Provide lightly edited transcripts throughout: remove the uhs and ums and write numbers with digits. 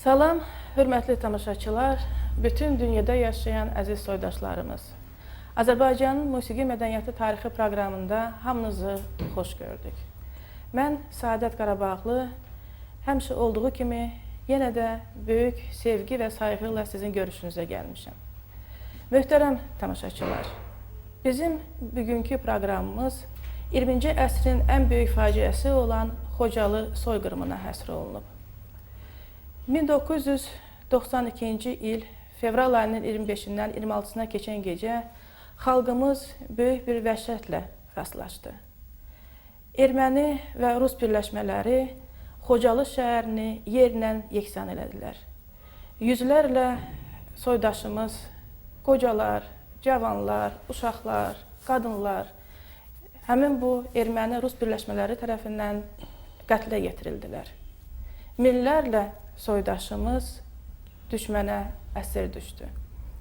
Salam, hörmətli tamaşaçılar, bütün dünyada yaşayan əziz soydaşlarımız. Azərbaycanın musiqi mədəniyyəti tarixi proqramında hamınızı xoş gördük. Mən Səadət Qarabağlı, həmişə olduğu kimi yenə də böyük sevgi və sayğı ilə sizin görüşünüzə gəlmişəm. Möhtərəm tamaşaçılar, bizim bugünkü proqramımız 20-ci əsrin ən böyük faciəsi olan Xocalı soyqırımına həsr olunub. 1992-ci il fevral ayının 25-dən 26-sına keçən gecə xalqımız böyük bir vəhşətlə rastlaşdı. Erməni və Rus birləşmələri Xocalı şəhərini yerlə yeksan elədilər. Yüzlərlə soydaşımız, qocalar, cavanlar, uşaqlar, qadınlar həmin bu Erməni-Rus birləşmələri tərəfindən qətlə yetirildilər. Minlərlə soydaşımız düşmənə əsir düşdü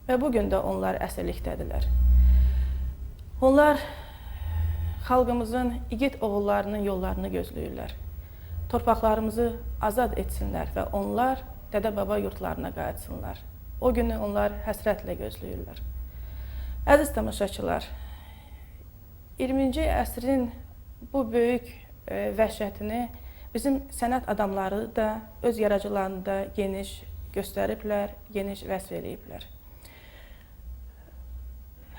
və bugün də onlar əsirlikdədirlər. Onlar xalqımızın igid oğullarının yollarını gözləyirlər. Torpaqlarımızı azad etsinlər və onlar dədə-baba yurtlarına qayıtsınlar. O günü onlar həsrətlə gözləyirlər. Əziz tamaşaçılar, 20-ci əsrin bu böyük vəhşətini bizim sənət adamları da öz yaradıcılarında geniş göstəriblər, geniş vəsf ediblər.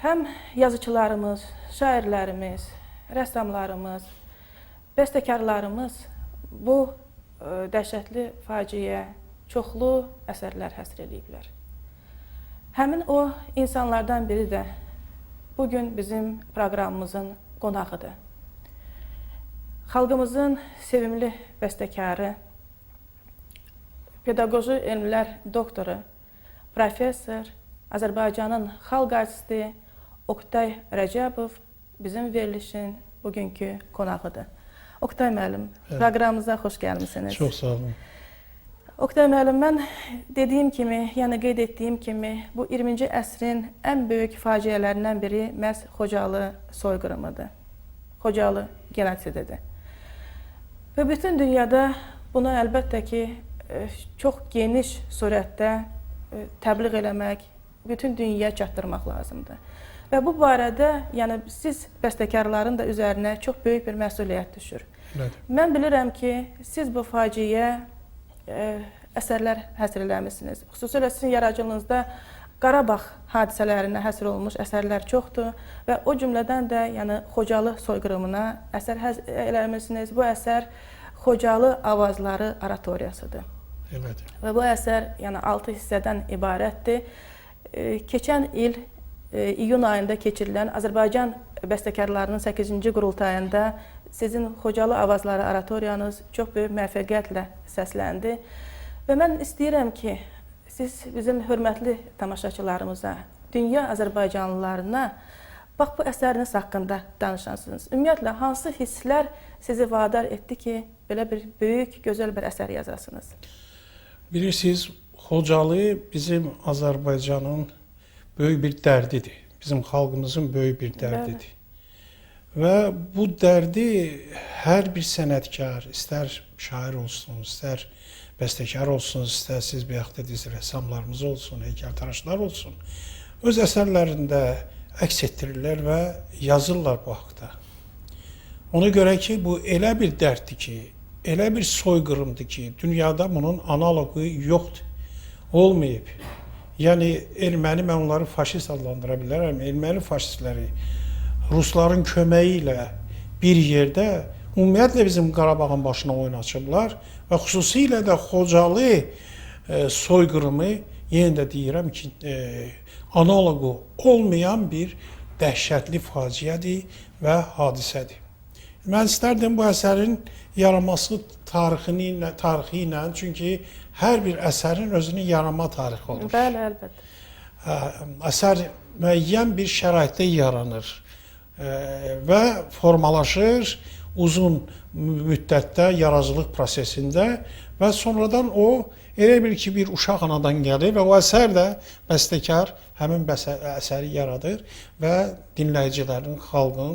Həm yazıçılarımız, şairlərimiz, rəssamlarımız, bəstəkarlarımız bu dəhşətli faciəyə çoxlu əsərlər həsr ediblər. Həmin o insanlardan biri də bugün bizim proqramımızın qonağıdır. Xalqımızın sevimli bəstəkarı, pedaqoji elmlər doktoru, professor, Azərbaycanın xalq artisti Oqtay Rəcəbov bizim verilişin bugünkü qonağıdır. Oqtay müəllim, proqramımıza xoş gəlmisiniz. Çox sağ olun. Oqtay müəllim, mən dediyim kimi, yəni qeyd etdiyim kimi, bu 20-ci əsrin ən böyük faciələrindən biri məhz Xocalı soyqırımıdır. Xocalı genosididir. Və bütün dünyada bunu əlbəttə ki, çox geniş surətdə təbliğ eləmək, bütün dünyaya çatdırmaq lazımdır. Və bu barədə, yəni siz bəstəkarların da üzərinə çox böyük bir məsuliyyət düşür. Evet. Mən bilirəm ki, siz bu faciəyə əsərlər həsr eləmişsiniz. Xüsusilə sizin yaradıcılığınızda Qarabağ hadisələrinə həsr olunmuş əsərlər çoxdur və o cümlədən də yəni Xocalı soyqırımına əsər eləmişsiniz. Bu əsər Xocalı Avazları oratoriyasıdır. Evet. Və bu əsər yəni 6 hissədən ibarətdir. Keçən il iyun ayında keçirilən Azərbaycan bəstəkarlarının 8-ci qurultayında sizin Xocalı Avazları oratoriyanız çox böyük müvəffəqiyyətlə səsləndi. Və mən istəyirəm ki, siz bizim hörmətli tamaşaçılarımıza, dünya Azərbaycanlılarına bax bu əsəriniz haqqında danışansınız. Ümumiyyətlə, hansı hisslər sizi vadar etdi ki, belə bir böyük, gözəl bir əsər yazasınız? Bilirsiniz, Xocalı bizim Azərbaycanın böyük bir dərdidir. Bizim xalqımızın böyük bir dərdidir. Və bu dərdi hər bir sənətkar, istər şair olsun, istər bəstəkar olsun, istərsiz bayaq dediniz, rəssamlarımız olsun, heykəltaraşlar olsun, öz əsərlərində əks etdirirlər və yazırlar bu haqda. Ona görə ki, bu elə bir dərddir ki, elə bir soyqırımdır ki, dünyada bunun analogu yoxdur, olmayıb. Yəni, erməni, mən onları faşist adlandıra bilərəm, erməni faşistləri Rusların köməyi ilə bir yerdə ümumiyyətlə bizim Qarabağın başına oyun açıblar və xüsusilə də Xocalı soyqırımı, yenə də deyirəm ki, analogu olmayan bir dəhşətli faciədir və hadisədir. Mən istərdim bu əsərin yaranması tarixi ilə, çünki hər bir əsərin özünün yaranma tarixi olur. Bəli, əlbəttə. Əsər müəyyən bir şəraitdə yaranır və formalaşır uzun müddətdə yaradıcılıq prosesində və sonradan o elə bil ki, bir uşaq anadan gəlir və o əsər də bəstəkar həmin əsəri yaradır və dinləyicilərin, xalqın,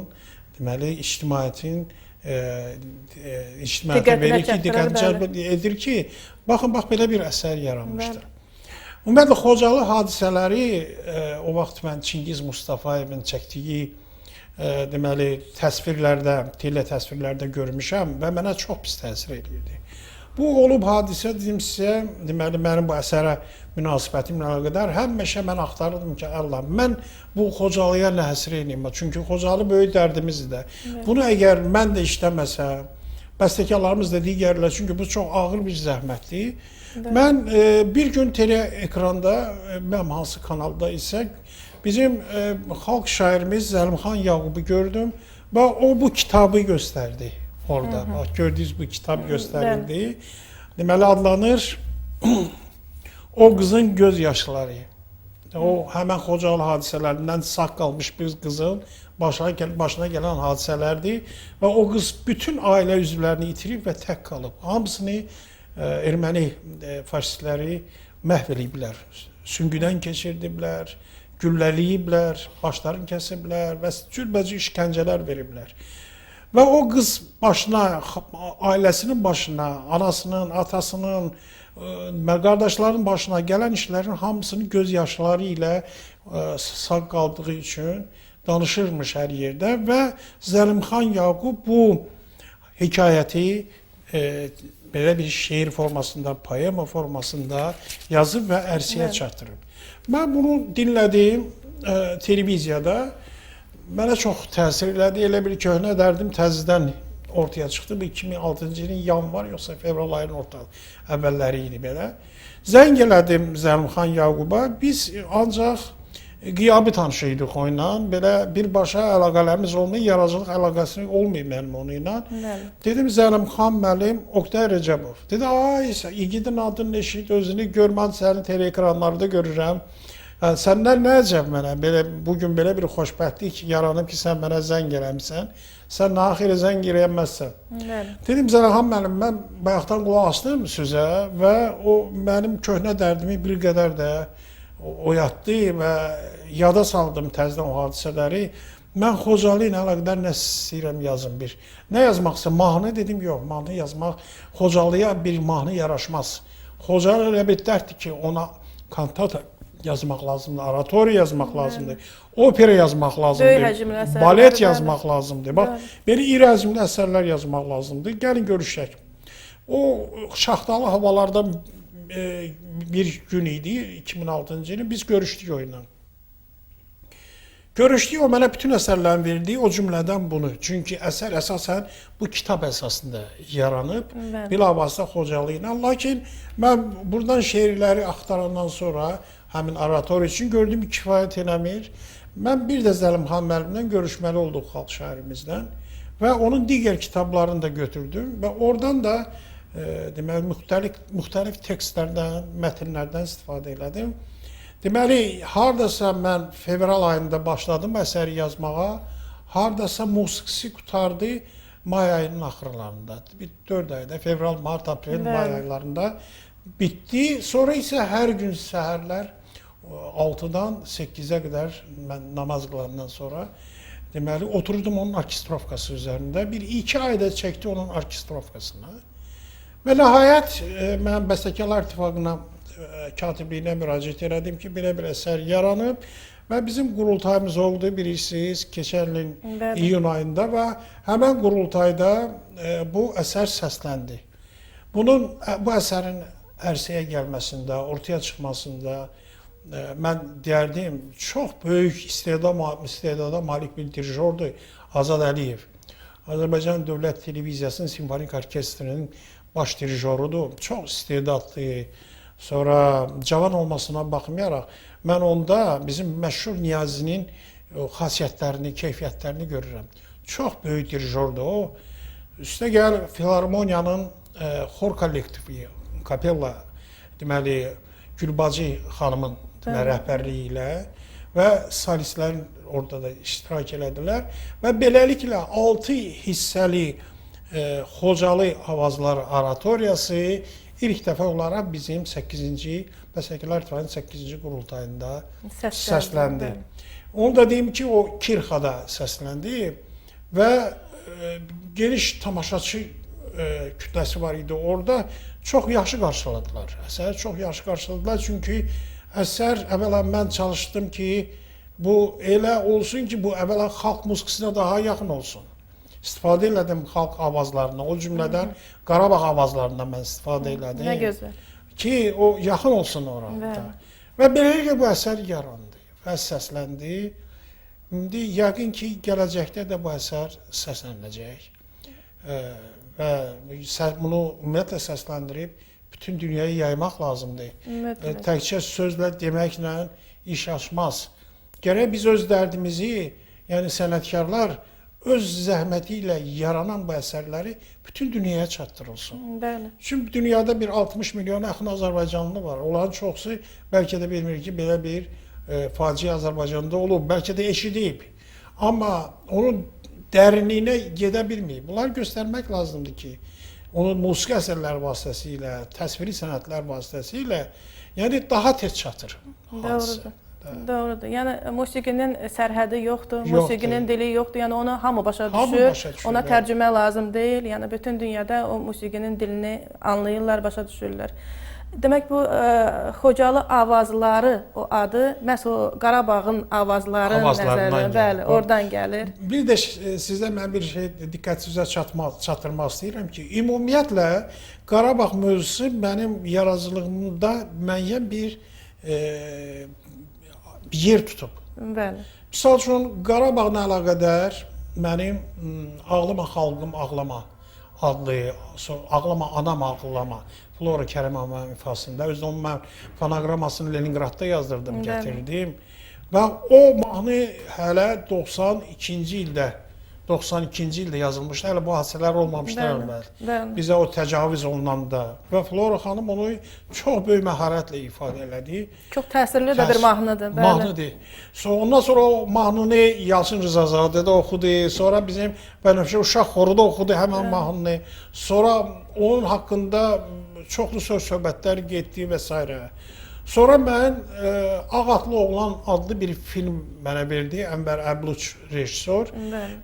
deməli, ictimaiyyətin ictimaiyyətə Diqqətinə verir ki, çatdırır, diqqətini cəlb edir ki, baxın, bax belə bir əsər yaranmışdır. Ümumiyyətlə, Xocalı hadisələri o vaxt mən Çingiz Mustafayevin çəkdiyi deməli, təsvirlərdə, tele təsvirlərdə görmüşəm və mənə çox pis təsir edirdi. Bu olub hadisə, dedim sizə, deməli, mənim bu əsərə münasibətimlə əlaqədar həmişə mən axtarırdım ki, Allah, mən bu Xocalıya nə həsr edeyim? Çünki Xocalı böyük dərdimizdir. Bunu əgər mən də işləməsəm, bəstəkarlarımız da digərlər, çünki bu çox ağır bir zəhmətdir. Mən bir gün tele ekranda, mən hansı kanalda isə bizim xalq şairimiz Zəlimxan Yaqubu gördüm və o bu kitabı göstərdi orada. Bax, gördüyünüz bu kitab göstərildi. Deməli, adlanır O Qızın Göz Yaşları. O, həmən Xocalı hadisələrindən sağ qalmış bir qızın başına gələn hadisələrdir və o qız bütün ailə üzvlərini itirib və tək qalıb. Hamısını erməni faşistləri məhv ediblər. Süngüdən keçirdiblər, gülləliyiblər, başlarını kəsiblər və cürbəcür işgəncələr veriblər. Və o qız başına, ailəsinin başına, anasının, atasının, qardaşların başına gələn işlərin hamısını göz yaşları ilə sağ qaldığı üçün danışırmış hər yerdə və Zəlimxan Yaqub bu hekayəti belə bir şeir formasında, poema formasında yazıb və ərsəyə çatdırıb. Mən bunu dinlədim televiziyada. Mənə çox təsir elədi. Elə bir köhnə dərdim təzədən ortaya çıxdı. Bu 2006-cı ilin yanvar yoxsa fevral ayının əvvəlləri idi belə. Zəng elədim Zəlimxan Yaquba. Biz ancaq qiyabi tanışıydıq onunla. Belə birbaşa əlaqələrimiz olmayıb, yaradıcılıq əlaqəsi olmayıb mənim onunla. Dedim Zəlimxan müəllim Oktay Rəcəbov. Dedi, ay igidin adını eşit, özünü gör, mən sənin teleekranlarda görürəm. Səndən nə əcəb mənə, bugün belə bir xoşbəxtlik yaranıb ki, sən mənə zəng eləmişsən, sən naxirə zəng eləməzsən. Dedim, Zəlimxan müəllim, mən bayaqdan qulaq astım sözə və o mənim köhnə dərdimi bir qədər də oyatdı və yada saldım təzdən o hadisələri. Mən Xocalı ilə əlaqədar nə istəyirəm yazım bir. Nə yazmaqsa, mahnı dedim, yox, mahnı yazmaq, Xocalıya bir mahnı yaraşmaz. Xocalı elə bir dərddir ki, ona kantata yazmaq lazımdır, oratoriya yazmaq lazımdır, opera yazmaq lazımdır, balet yazmaq lazımdır. Bax, belə iri həcmli əsərlər yazmaq lazımdır. Gəlin görüşək. O şaxtalı havalardan bir gün idi, 2006-cı ilin, biz görüşdük o ilə. Görüşdük, o mənə bütün əsərlərini verdi, o cümlədən bunu. Çünki əsər əsasən bu kitab əsasında yaranıb, bilavasitə Xocalı ilə. Lakin mən buradan şeirləri axtarandan sonra həmin oratoriya üçün gördüyüm kifayət eləmir. Mən bir də Zəlimxan müəllimlə görüşməli olduq xalq şairimizdən və onun digər kitablarını da götürdüm və oradan da deməli müxtəlif tekstlərdən, mətnlərdən istifadə elədim. Deməli, hardasa mən fevral ayında başladım əsəri yazmağa, hardasa musiqisi qutardı may ayının axırlarında. 4 ayda, fevral, mart, aprel, may aylarında bitdi. Sonra isə hər gün səhərlər 6-dan 8-ə qədər mən namaz qılandan sonra deməli oturdum onun orkestrovkası üzərində. 1-2 ayda çəkdi onun orkestrovkasını. Və nəhayət mən Bəstəkarlar İttifaqına katibliyinə müraciət elədim ki, belə bir əsər yaranıb və bizim qurultayımız oldu, bilirsiniz, keçən ilin iyun ayında və həmən qurultayda bu əsər səsləndi. Bu əsərin ərsəyə gəlməsində, ortaya çıxmasında mən deyərdim, çox böyük istedada malik bir dirijordur Azad Əliyev. Azərbaycan Dövlət Televiziyasının Simfonik Orkestrinin baş dirijorudur, çox istedadlı. Sonra cavan olmasına baxmayaraq, mən onda bizim məşhur Niyazinin xasiyyətlərini, keyfiyyətlərini görürəm. Çox böyük dirijordur o. Üstə gəl Filarmoniyanın xor kollektivi, kapella, deməli, Gülbacı xanımın rəhbərliyi ilə və solistlərin orada da iştirak elədilər və beləliklə 6 hissəli Xocalı Avazlar oratoriyası ilk dəfə olaraq bizim 8-ci Bəstəkarlar İttifaqının 8-ci qurultayında səsləndi. Onu da deyim ki, o Kirxada səsləndi və geniş tamaşaçı kütləsi var idi orada. Çox yaxşı qarşıladılar. Əsəri çox yaxşı qarşıladılar. Çünki əsər əvvəla mən çalışdım ki, bu elə olsun ki, bu əvvəla xalq musiqisinə daha yaxın olsun. İstifadə elədim xalq avazlarından, o cümlədən Qarabağ avazlarından mən istifadə elədim. Nə gözəl. Ki, o yaxın olsun orada. Və beləliklə bu əsər yarandı və səsləndi. İndi yəqin ki, gələcəkdə də bu əsər səslənəcək. Və bunu ümumiyyətlə səsləndirib bütün dünyaya yaymaq lazımdır. Təkcə sözlə deməklə iş açmaz. Gərək biz öz dərdimizi, yəni sənətkarlar öz zəhməti ilə yaranan bu əsərləri bütün dünyaya çatdırılsın. Bəli. Çünki dünyada bir 60 milyona yaxın Azərbaycanlı var. Onların çoxusu bəlkə də bilmir ki, belə bir faciə Azərbaycanda olub, bəlkə də eşidib. Amma onun dərinliyinə gedə bilməyib. Bunları göstərmək lazımdır ki, onun musiqi əsərləri vasitəsilə, təsviri sənətlər vasitəsilə, yəni daha tez çatır. Doğrudur. Doğrudur. Yəni musiqinin sərhədi yoxdur, musiqinin dili yoxdur. Yəni onu hamı başa düşür. Ona tərcümə lazım deyil. Yəni bütün dünyada o musiqinin dilini anlayırlar, başa düşürlər. Demək bu Xocalı avazları o adı məhz o Qarabağın avazları nəzərdə, bəli, oradan gəlir. Bir də sizə mən bir şey diqqətinizə çatdırmaq istəyirəm ki, ümumiyyətlə Qarabağ mövzusu mənim yaradıcılığımda müəyyən bir yer tutub. Bəli. Misal üçün Qarabağla əlaqədar mənim Ağlama xalqım ağlama adlı, Ağlama anam ağlama Flora Kərimovun ifasında, özdə onun mən fonoqramasını Leningradda yazdırdım, gətirdim. Və o mahnı hələ 92-ci ildə yazılmışdı, hələ bu hadisələr olmamışlar əvvəl. Bizə o təcavüz olunanda və Flora xanım onu çox böyük məharətlə ifadə elədi. Çox təsirli də bir mahnıdır. Mahnıdır. Ondan sonra o mahnını Yalçın Rızazadə də oxudu, sonra bizim Bənövşə Uşaq Xoru da oxudu həmən mahnını. Sonra onun haqqında çoxlu söz-söhbətlər getdi və s. Sonra mən Ağ Atlı Oğlan adlı bir film mənə verdi, Ənvər Əbluç rejissor.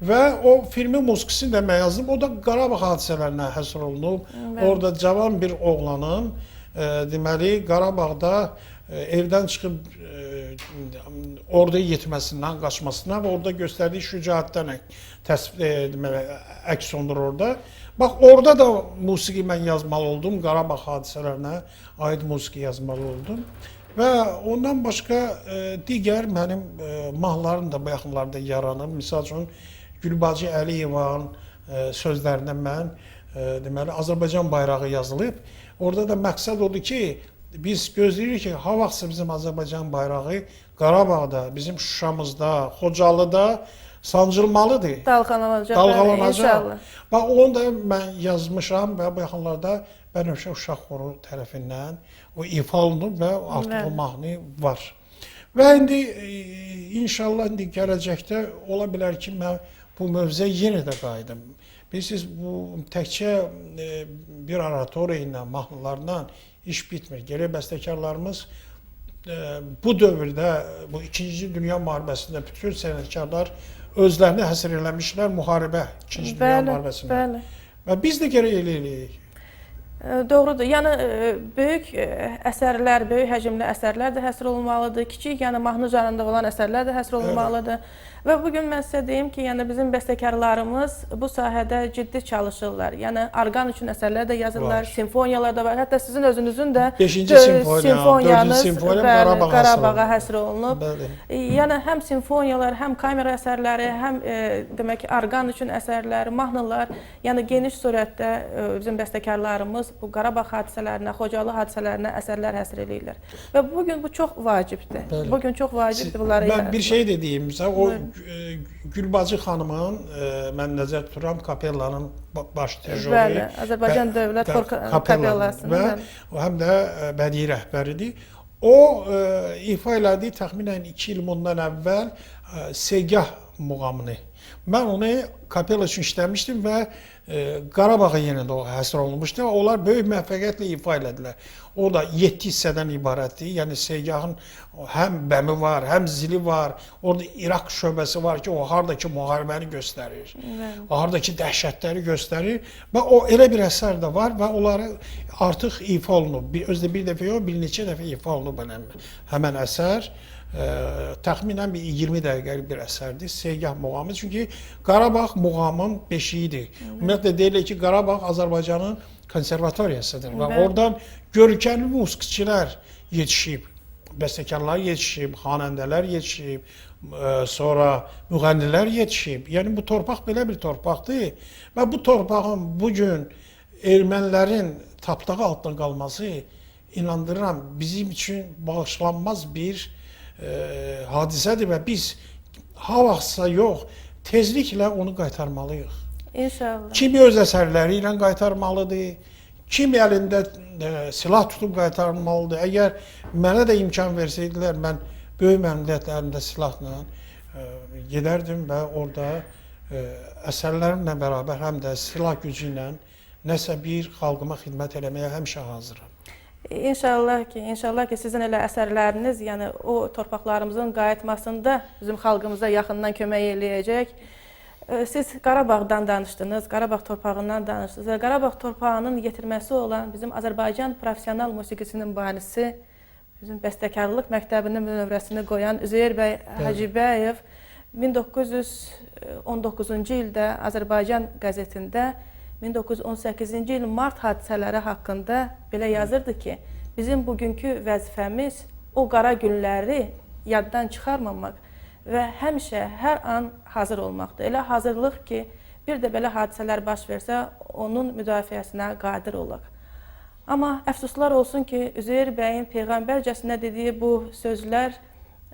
Və o filmin musiqisini də mən yazdım. O da Qarabağ hadisələrinə həsr olunub. Orada cavan bir oğlanın deməli Qarabağda evdən çıxıb orada yetməsindən, qaçmasına və orada göstərdiyi şücaətdən əks olunur orada. Bax, orada da musiqi mən yazmalı oldum, Qarabağ hadisələrinə aid musiqi yazmalı oldum. Və ondan başqa digər mənim mahnılarım da bu yaxınlarda yaranıb. Misal üçün, Gülbacı Əliyevanın sözlərindən mən deməli, Azərbaycan bayrağı yazılıb. Orada da məqsəd odur ki, biz gözləyirik ki, ha vaxtsa bizim Azərbaycan bayrağı Qarabağda, bizim Şuşamızda, Xocalıda sancılmalıdır. Dalğalanacaq. İnşallah. Bax, onu da mən yazmışam və bu yaxınlarda Bənövşə Uşaq Xoru tərəfindən o ifa olunub və artıq o mahnı var. Və indi inşallah gələcəkdə ola bilər ki, mən bu mövzuya yenə də qayıdım. Bilirsiniz, bu təkcə bir oratoriya ilə, mahnılarla iş bitmir. Gərək bəstəkarlarımız bu dövrdə, bu 2-ci Dünya müharibəsində bütün sənətkarlar özlərini həsr eləmişlər müharibə, 2-ci Dünya müharibəsində. Və biz də gərək elə eləyik. Doğrudur. Yəni böyük əsərlər, böyük həcmli əsərlər də həsr olunmalıdır. Kiçik, yəni mahnı janrında olan əsərlər də həsr olunmalıdır. Və bugün mən sizə deyim ki, yəni bizim bəstəkarlarımız bu sahədə ciddi çalışırlar. Yəni orqan üçün əsərlər də yazırlar, simfoniyalar da var. Hətta sizin özünüzün də 5-ci simfoniyanız Qarabağa həsr olunub. Yəni həm simfoniyalar, həm kamera əsərləri, həm demək orqan üçün əsərlər, mahnılar, yəni geniş surətdə bizim bəstəkarlarımız bu Qarabağ hadisələrinə, Xocalı hadisələrinə əsərlər həsr edirlər. Və bugün bu çox vacibdir. Bugün çox vacibdir bunları. Mən bir şey də deyim, o Gülbacı xanımın, mən nəzər tuturam, kapellanın baş dirigenti. Bəli, Azərbaycan Dövlət Kapellasının. Və həm də bədii rəhbəridir. O ifa elədi təxminən 2 il bundan əvvəl Segah muğamını. Mən onu kapella üçün işləmişdim və Qarabağa yenə də o həsr olunmuşdu. Onlar böyük müvəffəqiyyətlə ifa elədilər. O da 7 hissədən ibarətdir. Yəni Segahın həm bəmi var, həm zili var. Orada İraq şöbəsi var ki, o hardakı müharibəni göstərir. O hardakı dəhşətləri göstərir və o elə bir əsər də var və onları artıq ifa olunub. Özdə bir dəfə yox, bir neçə dəfə ifa olunub həmən əsər. Təxminən bir 20 dəqiqəlik bir əsərdir. Segah muğamı. Çünki Qarabağ muğamın beşiyidir. Ümumiyyətlə deyilir ki, Qarabağ Azərbaycanın konservatoriyasıdır və oradan görkəmli musiqiçilər yetişib, bəstəkarlar yetişib, xanəndələr yetişib, sonra müğənnilər yetişib. Yəni bu torpaq belə bir torpaqdır və bu torpağın bugün ermənilərin tapdağı altında qalması, inandırıram, bizim üçün bağışlanmaz bir hadisədir və biz ha vaxtsa yox, tezliklə onu qaytarmalıyıq. İnşallah. Kimi öz əsərləri ilə qaytarmalıdır, kimi əlində silah tutub qaytarmalıdır. Əgər mənə də imkan versəydilər, mən böyük məmnuniyyətlə silahla gedərdim və orada əsərlərimlə bərabər həm də silah gücü ilə nəsə bir xalqıma xidmət eləməyə həmişə hazıram. İnşallah ki, sizin elə əsərləriniz, yəni o torpaqlarımızın qayıtmasında bizim xalqımıza yaxından kömək eləyəcək. Siz Qarabağdan danışdınız, Qarabağ torpağından danışdınız və Qarabağ torpağının yetirməsi olan bizim Azərbaycan professional musiqisinin banisi, bizim bəstəkarlıq məktəbinin nömrəsini qoyan Üzeyir bəy Hacıbəyev 1919-cu ildə Azərbaycan qəzetində 1918-ci il mart hadisələri haqqında belə yazırdı ki, bizim bugünkü vəzifəmiz o qara günləri yaddan çıxarmamaq və həmişə, hər an hazır olmaqdır. Elə hazırlıq ki, bir də belə hadisələr baş versə, onun müdafiəsinə qadir olaq. Amma əfsuslar olsun ki, Üzeyir bəyin peyğəmbərcəsinə dediyi bu sözlər,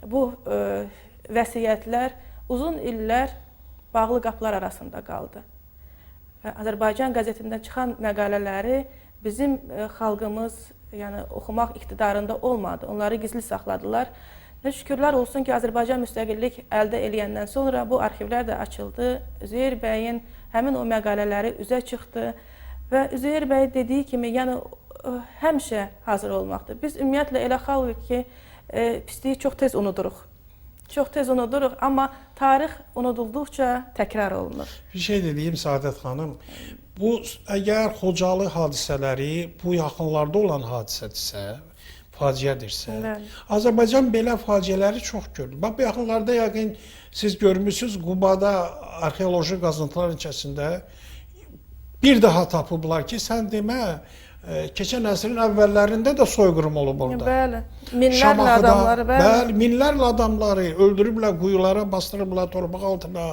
bu vəsiyyətlər uzun illər bağlı qapılar arasında qaldı. Azərbaycan qəzetində çıxan məqalələri bizim xalqımız oxumaq iqtidarında olmadı. Onları gizli saxladılar. Və şükürlər olsun ki, Azərbaycan müstəqillik əldə eləyəndən sonra bu arxivlər də açıldı. Üzeyir bəyin həmin o məqalələri üzə çıxdı və Üzeyir bəy dediyi kimi, həmişə hazır olmaqdır. Biz ümumiyyətlə elə xalq ki, pisliyi çox tez unuduruq. Çox tez unuduruq, amma tarix unudulduqca təkrar olunur. Bir şey deyim Səadət xanım, bu əgər Xocalı hadisələri bu yaxınlarda olan hadisədirsə, faciədirsə, Azərbaycan belə faciələri çox görür. Bax, bu yaxınlarda yəqin siz görmüsünüz, Qubada arxeoloji qazıntılar içərisində bir daha tapıblar ki, sən demə, keçən əsrin əvvəllərində də soyqırım olub orada. Bəli, minlərlə adamları, bəli, minlərlə adamları öldürüblər, quyulara bastırıblar, torpaq altına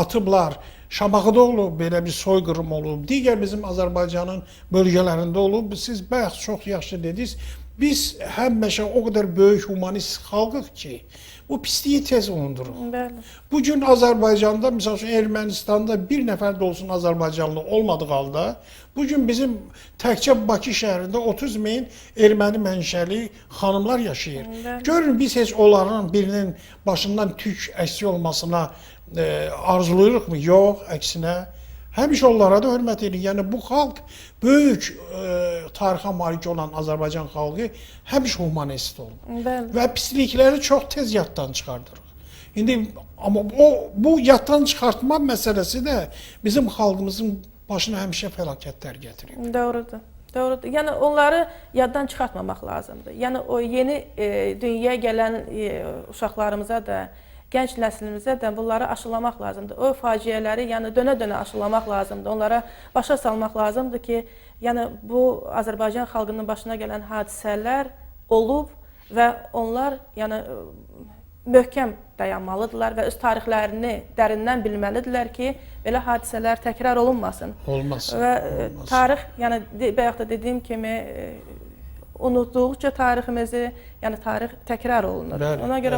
atıblar. Şamaxıda olub, belə bir soyqırım olub. Digər bizim Azərbaycanın bölgələrində olub. Siz bayaq çox yaxşı dediniz. Biz həmişə o qədər böyük humanist xalqıq ki, bu pisliyi tez unuduruq. Bugün Azərbaycanda, misal üçün Ermənistanda bir nəfər də olsun Azərbaycanlı olmadığı halda, bugün bizim təkcə Bakı şəhərində 30 min erməni mənşəli xanımlar yaşayır. Görün, biz heç onların birinin başından tük əksik olmasına arzulayırıq mı? Yox, əksinə. Həmişə onlara da hörmət edirik. Yəni bu xalq böyük tarixə malik olan Azərbaycan xalqı həmişə humanist olub. Və pislikləri çox tez yaddan çıxardırıq. İndi amma bu yaddan çıxartma məsələsi də bizim xalqımızın başına həmişə fəlakətlər gətirib. Doğrudur. Doğrudur. Yəni onları yaddan çıxartmamaq lazımdır. Yəni o yeni dünyaya gələn uşaqlarımıza da, gənc nəslimizə də bunları aşılamaq lazımdır. O faciələri dönə-dönə aşılamaq lazımdır. Onlara başa salmaq lazımdır ki, bu Azərbaycan xalqının başına gələn hadisələr olub və onlar möhkəm dayanmalıdırlar və öz tarixlərini dərindən bilməlidirlər ki, belə hadisələr təkrar olunmasın. Olmasın. Və tarix, bayaq da dediyim kimi, unutduqca tariximizi, tarix təkrar olunur. Ona görə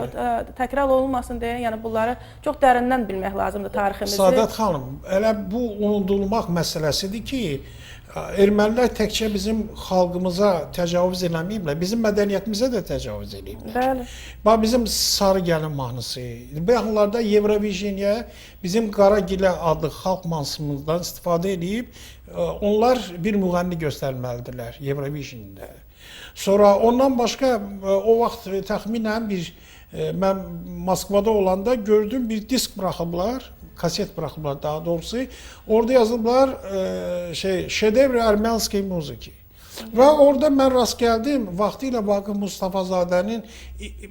təkrar olunmasın deyə, bunları çox dərindən bilmək lazımdır tariximizi. Səadət xanım, elə bu unudulmaq məsələsidir ki, ermənilər təkcə bizim xalqımıza təcavüz eləməyiblər, bizim mədəniyyətimizə də təcavüz eləyiblər. Bax, bizim Sarı Gəlin mahnısı, bu yaxınlarda Eurovision'ya bizim Qaragilə adlı xalq mahnısından istifadə edib, onlar bir müğənni göstərməlidirlər Eurovision'da. Sonra ondan başqa o vaxt təxminən mən Moskvada olanda gördüm bir disk buraxıblar, kaset buraxıblar daha doğrusu. Orada yazıblar şedevr ermenski muziki. Və orada mən rast gəldim, vaxtilə Vaqif Mustafazadənin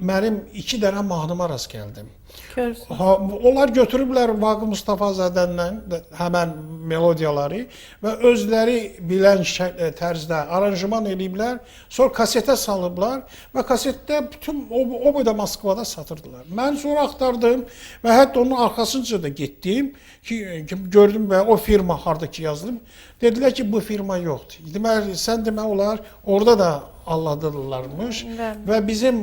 mənim 2 dənə mahnıma rast gəldim. Onlar götürüblər Vaqif Mustafazadəndən həmən melodiyaları və özləri bilən tərzdə aranjman eləyiblər, sonra kasetə salıblar və kasetdə bütün o boyda Moskvada satırdılar. Mən sonra axtardım və hətta onun arxasınca da getdim ki, gördüm və o firma hardakı yazılıb. Dedilər ki, bu firma yoxdur. Deməli, sən demək olar, orada da alladırlarmış və bizim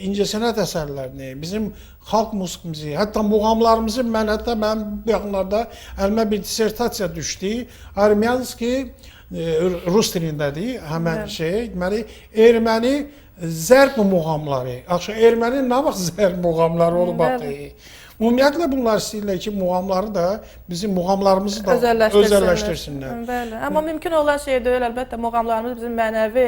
incəsənət əsərlərini, bizim xalq musiqimizi, hətta muğamlarımızı mənim bu yaxınlarda əlimə bir dissertasiya düşdü. Armyanski rus dilindədir, həmən deməli, erməni zərb muğamları. Erməni nə vaxt zərb muğamları olub baxdı. Ümumiyyətlə bunlar istəyirlər ki, muğamları da, bizim muğamlarımızı da özəlləşdirsinlər. Bəli, amma mümkün olan şey deyil, əlbəttə muğamlarımız bizim mənəvi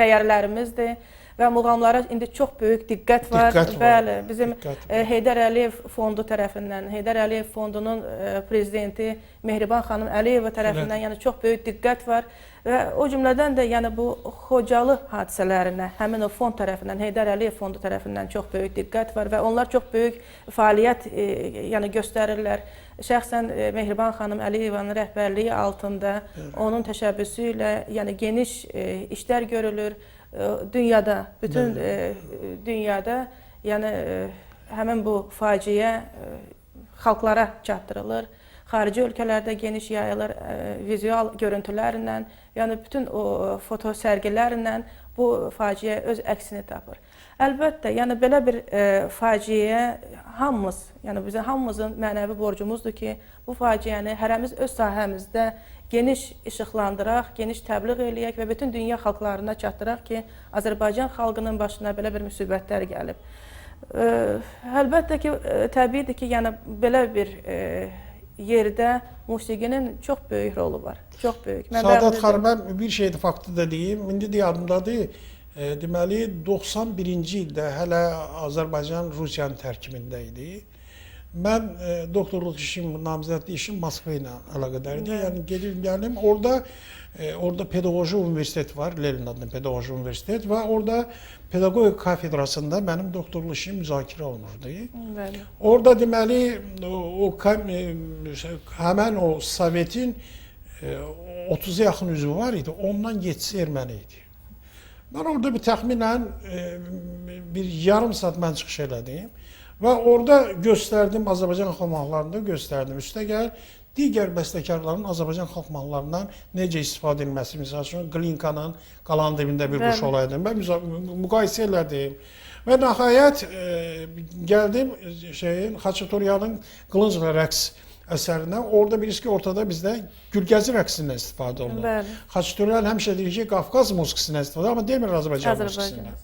dəyərlərimizdir və muğamlara indi çox böyük diqqət var. Bəli, bizim Heydər Əliyev fondu tərəfindən, Heydər Əliyev fondunun prezidenti Mehriban xanım Əliyeva tərəfindən yəni çox böyük diqqət var. Və o cümlədən də yəni bu Xocalı hadisələrinə həmin o fond tərəfindən, Heydər Əliyev fondu tərəfindən çox böyük diqqət var və onlar çox böyük fəaliyyət yəni göstərirlər. Şəxsən Mehriban xanım Əliyevanın rəhbərliyi altında onun təşəbbüsü ilə yəni geniş işlər görülür. Dünyada, bütün dünyada yəni həmin bu faciə xalqlara çatdırılır. Xarici ölkələrdə geniş yayılır vizual görüntülərlə, yəni bütün o foto sərgilərlə bu faciə öz əksini tapır. Əlbəttə, yəni belə bir faciəyə hamımız, yəni bizim hamımızın mənəvi borcumuzdur ki, bu faciəni hərəmiz öz sahəmizdə geniş işıqlandıraq, geniş təbliğ eləyək və bütün dünya xalqlarına çatdıraq ki, Azərbaycan xalqının başına belə bir müsibətlər gəlib. Əlbəttə ki, təbiidir ki, yəni belə bir yerdə musiqinin çox böyük rolu var. Çox böyük. Sadat xanım, mən bir şeydi, faktı da deyim. İndi yadımdadır. Deməli, 91-ci ildə hələ Azərbaycan Rusiyanın tərkibində idi. Mən doktorluq işim, namizədli işim Moskva ilə əlaqədar idi. Yəni gedim gəldim. Orada pedaqoji universitet var, Lenin adlı pedaqoji universitet və orada pedaqogika kafedrasında mənim doktorluq işim müzakirə olunurdu. Orada deməli həmən o Sovetin 30-a yaxın üzvü var idi, ondan 7-si erməni idi. Mən orada bir təxminən bir yarım saat mən çıxış elədim və orada göstərdim, Azərbaycan xalq mahnılarında göstərdim. Üstə gəl, digər bəstəkarların Azərbaycan xalq mahnılarından necə istifadə edilməsi, misal üçün Glinkanın Qalanın dibində bir quş olaydım, mən müqayisə elədim. Və nəhayət gəldim Xaçaturyanın Qılıncla rəqs əsərinə, orada birisi ki, ortada bizdə Gülgəzi rəqsindən istifadə olunur. Xaçaturyan həmişə deyir ki, Qafqaz musiqisindən istifadə, amma demir Azərbaycan musiqisindən.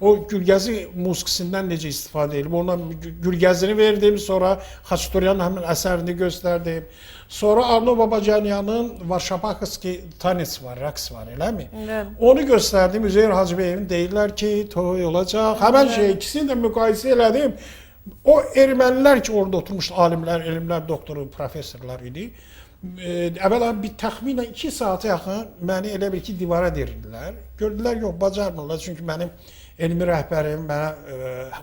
O Gülgəzi musiqisindən necə istifadə edilib, ona Gülgəzini verdim, sonra Xaçaturyanın həmin əsərini göstərdim. Sonra Arno Babacanyanın Varşapakski tanets var, rəqs var, eləmi? Onu göstərdim, Üzeyir Hacıbeyevin deyirlər ki, toy olacaq. Həmən ikisini də müqayisə elədim. O ermənilər ki, orada oturmuş alimlər, elmlər doktoru, professorlar idi. Əvvəla bir təxminən 2 saata yaxın məni elə bir ki, divara dirirdilər. Gördülər, yox, bacarmırlar. Çünki mənim elmi rəhbərim mənə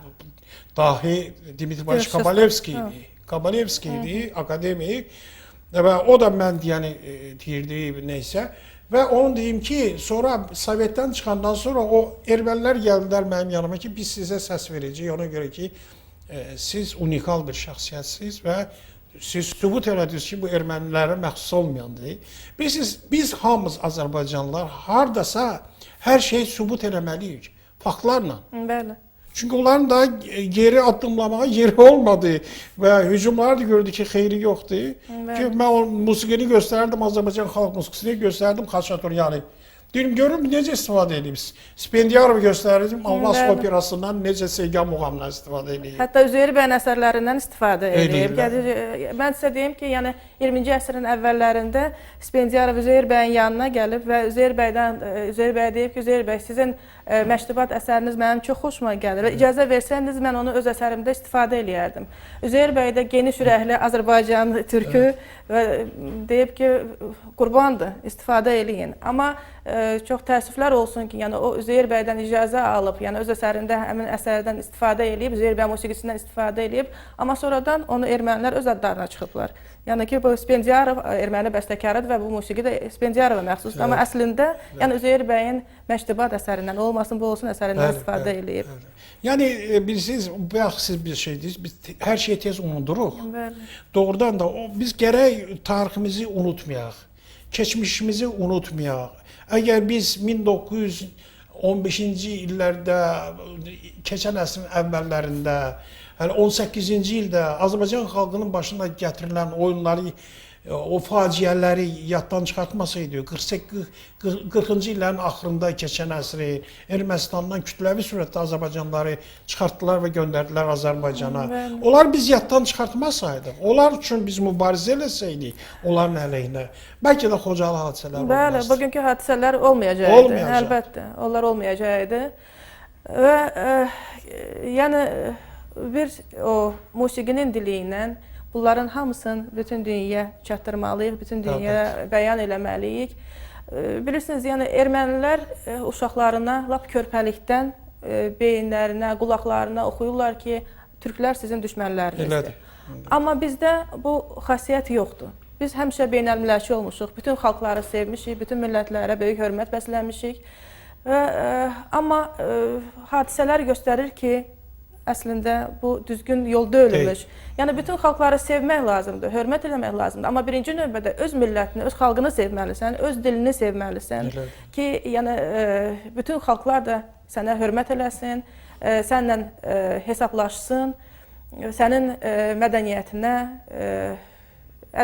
dahi Dimitri Barış Kabalevski idi. Kabalevski idi, akademik. Və o da mən deyirdi, neysə. Və onu deyim ki, sonra Sovetdən çıxandan sonra o ermənilər gəldilər mənim yanıma ki, biz sizə səs verəcəyik. Ona görə ki, siz unikal bir şəxsiyyətsiniz və siz sübut elədiniz ki, bu ermənilərə məxsus olmayandır. Biz hamımız Azərbaycanlılar hardasa hər şeyi sübut eləməliyik, faktlarla. Bəli. Çünki onların da geri addımlamağa yeri olmadı və hücumlar da gördü ki, xeyri yoxdur. Ki, mən o musiqini göstərdim, Azərbaycan xalq musiqisini göstərdim Xaçaturyanı. Deyim, görün necə istifadə edirsiniz. Spendiyarov göstərdim, Almas operasından necə Seygan muğamından istifadə edib. Hətta Üzeyir bəyin əsərlərindən istifadə edib. Mən sizə deyim ki, yəni 20-ci əsrin əvvəllərində Spendiyarov Üzeyir bəyin yanına gəlib və Üzeyir bəyə deyib ki, Üzeyir bəy, sizin məktubat əsəriniz mənim çox xoşuma gəlir və icazə versəniz mən onu öz əsərimdə istifadə eləyərdim. Üzeyir bəy də geniş ürəkli Azərbaycan türkü və deyib ki, qurbandır, istifadə eləyin. Amma çox təəssüflər olsun ki, yəni o Üzeyir bəydən icazə alıb, yəni öz əsərində həmin əsərdən istifadə eləyib, Üzeyir bəy musiqisindən istifadə eləyib, amma sonradan onu ermənilər öz adlarına çıxıblar. Yəni ki, bu Spendiyarov erməni bəstəkarıdır və bu musiqi də Spendiyarova məxsusdur. Amma əslində, yəni Üzeyir bəyin Məştubat əsərindən, olmasın bu olsun əsərindən istifadə eləyib. Yəni, bilirsiniz, bayaq siz bir şey deyirsiniz, biz hər şeyi tez unuduruq. Doğrudan da biz gərək tariximizi unutmayaq, keçmişimizi unutmayaq. Əgər biz 1915-ci illərdə, keçən əsrin əvvəllərində, 18-ci ildə Azərbaycan xalqının başına gətirilən oyunları, o faciələri yaddan çıxartmasaydı, 40-cı illərin axırında keçən əsri Ermənistandan kütləvi surətdə Azərbaycanlıları çıxartdılar və göndərdilər Azərbaycana. Onlar biz yaddan çıxartmasaydıq, onlar üçün biz mübarizə eləsəydik, onların əleyhinə, bəlkə də Xocalı hadisələr olmazdı. Bəli, bugünkü hadisələr olmayacaqdı, əlbəttə, onlar olmayacaqdı. Və yəni bir o musiqinin dili ilə bunların hamısını bütün dünyaya çatdırmalıyıq, bütün dünyaya bəyan eləməliyik. Bilirsiniz, yəni ermənilər uşaqlarına lap körpəlikdən beyinlərinə, qulaqlarına oxuyurlar ki, türklər sizin düşmənlərinizdir. Amma bizdə bu xasiyyət yoxdur. Biz həmişə beynəlmiləçi olmuşuq, bütün xalqları sevmişik, bütün millətlərə böyük hörmət bəsləmişik. Amma hadisələr göstərir ki, əslində bu düzgün yol deyilmiş. Yəni bütün xalqları sevmək lazımdır, hörmət eləmək lazımdır. Amma birinci növbədə öz millətini, öz xalqını sevməlisən, öz dilini sevməlisən ki, yəni bütün xalqlar da sənə hörmət eləsin, sənlə hesablaşsın, sənin mədəniyyətinə,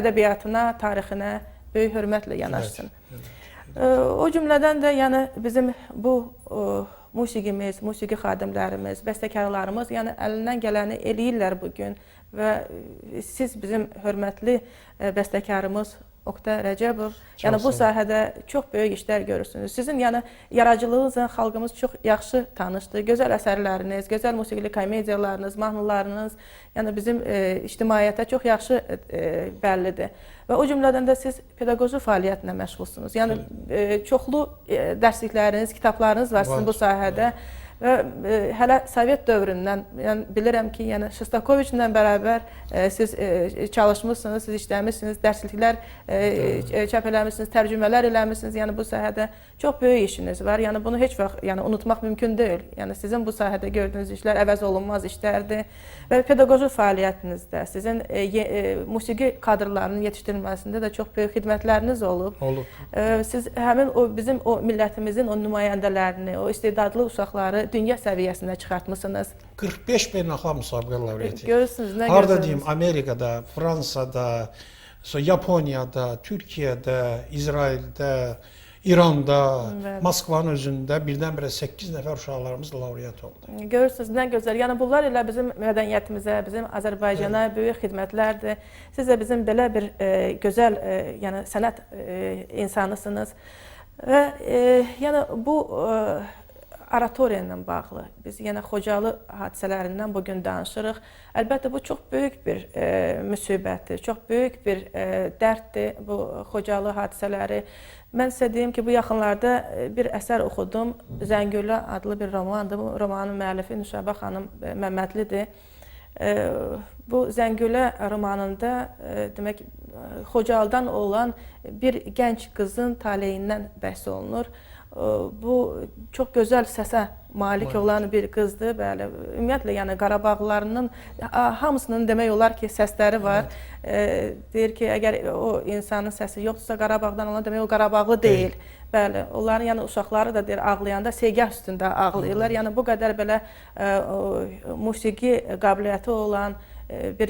ədəbiyyatına, tarixinə böyük hörmətlə yanaşsın. O cümlədən də yəni bizim bu musiqimiz, musiqi xadimlərimiz, bəstəkarlarımız yəni əlindən gələni eləyirlər bugün və siz bizim hörmətli bəstəkarımız Oqtay Rəcəbov, yəni bu sahədə çox böyük işlər görürsünüz. Sizin yəni yaradıcılığınızla xalqımız çox yaxşı tanışdır. Gözəl əsərləriniz, gözəl musiqili komediyalarınız, mahnılarınız yəni bizim ictimaiyyətə çox yaxşı bəllidir. Və o cümlədən də siz pedaqoji fəaliyyətlə məşğulsunuz. Yəni çoxlu dərslikləriniz, kitablarınız var sizin bu sahədə. Və hələ Sovet dövründən bilirəm ki, yəni Şostakoviçlə bərabər siz çalışmışsınız, siz işləmişsiniz, dərsliklər çap eləmişsiniz, tərcümələr eləmişsiniz. Yəni bu sahədə çox böyük işiniz var. Yəni bunu heç vaxt unutmaq mümkün deyil. Yəni sizin bu sahədə gördüyünüz işlər əvəz olunmaz işlərdir. Və pedaqoji fəaliyyətinizdə sizin musiqi kadrlarının yetişdirilməsində də çox böyük xidmətləriniz olub. Siz həmin bizim o millətimizin o nümayəndələrini, o istedadlı uşaqları dünya səviyyəsində çıxartmısınız. 45 beynəlxalq müsabiqə laureati. Görürsünüz, nə harda deyim, Amerikada, Fransada, Yaponiyada, Türkiyədə, İsraildə, İranda, Moskvanın özündə birdən-birə 8 nəfər uşaqlarımız laureat oldu. Görürsünüz, nə gözəl. Yəni bunlar elə bizim mədəniyyətimizə, bizim Azərbaycana böyük xidmətlərdir. Siz də bizim belə bir gözəl yəni sənət insanısınız. Və yəni bu oratoriya ilə bağlı biz yenə Xocalı hadisələrindən bugün danışırıq. Əlbəttə bu çox böyük bir müsibətdir, çox böyük bir dərddir bu Xocalı hadisələri. Mən sizə deyim ki, bu yaxınlarda bir əsər oxudum. Zəngülə adlı bir romandır. Bu romanın müəllifi Nüşabə xanım Məmmədlidir. Bu Zəngülə romanında demək Xocalıdan olan bir gənc qızın taleyindən bəhs olunur. Bu çox gözəl səsə malik olan bir qızdır. Bəli, ümumiyyətlə yəni Qarabağlılarının hamısının demək olar ki, səsləri var. Deyir ki, əgər o insanın səsi yoxdursa Qarabağdan olan demək o Qarabağlı deyil. Bəli, onların yəni uşaqları da deyir ağlayanda segah üstündə ağlayırlar. Yəni bu qədər belə musiqi qabiliyyəti olan bir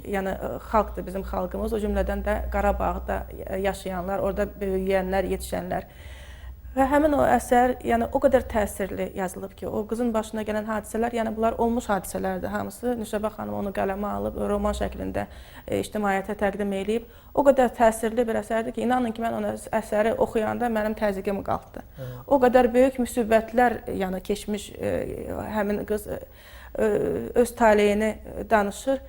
yəni xalqdır bizim xalqımız. O cümlədən də Qarabağda yaşayanlar, orada böyüyənlər, yetişənlər. Və həmin o əsər, yəni o qədər təsirli yazılıb ki, o qızın başına gələn hadisələr, yəni bunlar olmuş hadisələrdir hamısı. Nüşabə xanım onu qələmə alıb, roman şəklində ictimaiyyətə təqdim edib. O qədər təsirli bir əsərdir ki, inanın ki, mən o əsəri oxuyanda mənim təzyiqim qalxdı. O qədər böyük müsibətlər yəni keçmiş həmin qız öz taleyini danışır.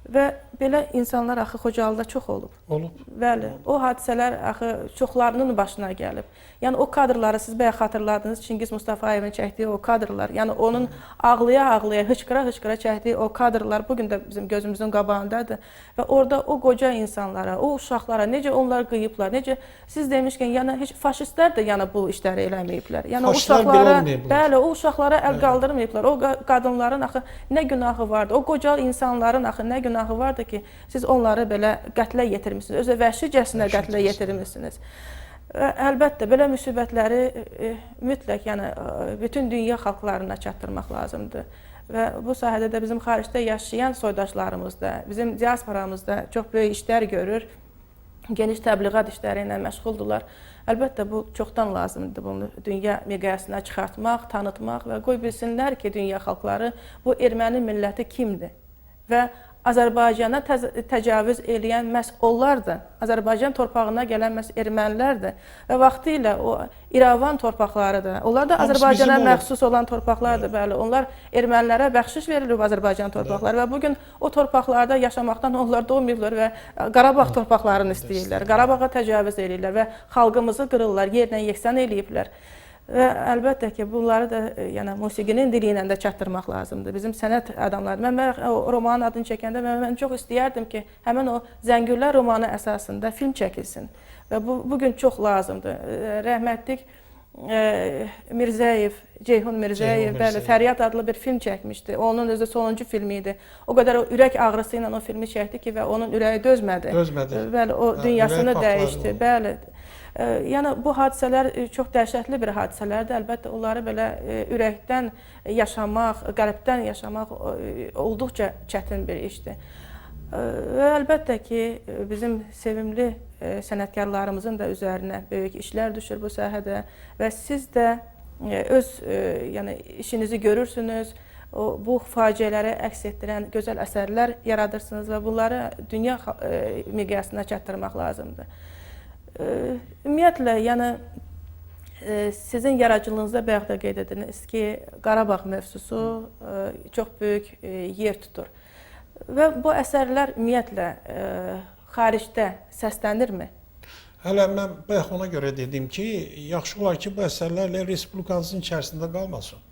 Və belə insanlar axı Xocalıda çox olub. Olub. Bəli, o hadisələr axı çoxlarının başına gəlib. Yəni o kadrları siz bəyə xatırladınız, Çingiz Mustafayevin çəkdiyi o kadrlar, yəni onun ağlaya-ağlaya, hıçqıra-hıçqıra çəkdiyi o kadrlar bugün də bizim gözümüzün qabağındadır. Və orada o qoca insanlara, o uşaqlara necə onlar qıyıblar, necə siz demişkən, yəni heç faşistlər də yəni bu işləri eləməyiblər. Yəni o uşaqlara, bəli, o uşaqlara əl qaldırmayıblar. O qadınların axı nə günahı vardı? O qoca insanların axı nə günahı vardı ki, siz onları belə qətlə yetirmisiniz, özə vəhşicəsinə qətlə yetirmisiniz. Əlbəttə, belə müsibətləri mütləq yəni, bütün dünya xalqlarına çatdırmaq lazımdır. Və bu sahədə də bizim xaricdə yaşayan soydaşlarımız da, bizim diasporamız da çox böyük işlər görür, geniş təbliğat işləri ilə məşğuldurlar. Əlbəttə, bu çoxdan lazımdır bunu dünya miqyasına çıxartmaq, tanıtmaq və qoy bilsinlər ki, dünya xalqları bu erməni milləti kimdir və Azərbaycana təcavüz eləyən məhz onlardır. Azərbaycan torpağına gələn məhz ermənilərdir. Və vaxtı ilə o İrəvan torpaqları da, onlar da Azərbaycana məxsus olan torpaqlardır. Bəli, onlar ermənilərə bəxşiş verilib Azərbaycan torpaqları və bugün o torpaqlarda yaşamaqdan onlar doymuyorlar və Qarabağ torpaqlarını istəyirlər. Qarabağa təcavüz eləyirlər və xalqımızı qırırlar, yerlə yeksan eləyiblər. Və əlbəttə ki, bunları da yəni, musiqinin dili ilə də çatdırmaq lazımdır. Bizim sənət adamları, mən o romanın adını çəkəndə mən çox istəyərdim ki, həmin o Zəngüllər romanı əsasında film çəkilsin. Və bugün çox lazımdır. Rəhmətlik Mirzəyev, Ceyhun Mirzəyev, bəli, Fəryad adlı bir film çəkmişdi. Onun özü sonuncu filmi idi. O qədər o ürək ağrısı ilə o filmi çəkdi ki, və onun ürəyi dözmədi. Bəli, o dünyasını dəyişdi. Bəli. Yəni bu hadisələr çox dəhşətli bir hadisələrdir. Əlbəttə onları belə ürəkdən yaşamaq, qəlbdən yaşamaq olduqca çətin bir işdir. Və əlbəttə ki, bizim sevimli sənətkarlarımızın da üzərinə böyük işlər düşür bu sahədə və siz də öz yəni işinizi görürsünüz. Bu faciələri əks etdirən gözəl əsərlər yaradırsınız və bunları dünya miqyasına çatdırmaq lazımdır. Ümumiyyətlə, yəni sizin yaradıcılığınızda bayaq da qeyd ediniz ki, Qarabağ mövzusu çox böyük yer tutur. Və bu əsərlər ümumiyyətlə xaricdə səslənirmi? Hələ mən bayaq ona görə dedim ki, yaxşı olar ki, bu əsərlərlə Respublikamızın içərisində qalmasın.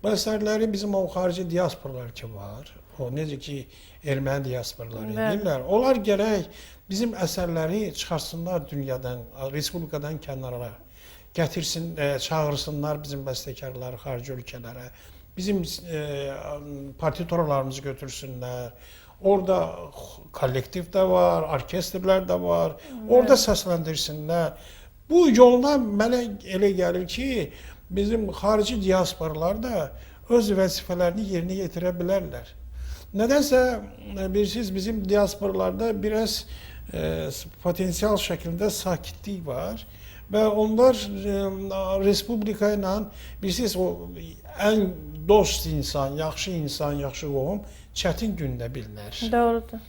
Bu əsərləri bizim o xarici diasporlar ki var, o necə ki erməni diasporları edirlər, onlar gərək bizim əsərləri çıxarsınlar dünyadan, Respublikadan kənarlara, çağırsınlar bizim bəstəkarları xarici ölkələrə, bizim partituralarımızı götürsünlər. Orada kollektiv də var, orkestrlər də var, orada səsləndirsinlər. Bu yolla mənə elə gəlir ki, bizim xarici diasporlar da öz vəzifələrini yerinə yetirə bilərlər. Nədənsə, bilirsiniz, bizim diasporlarda biraz potensial şəklində sakitlik var və onlar Respublika ilə, bilirsiniz, o ən dost insan, yaxşı qohum çətin gündə bilinər. Doğrudur.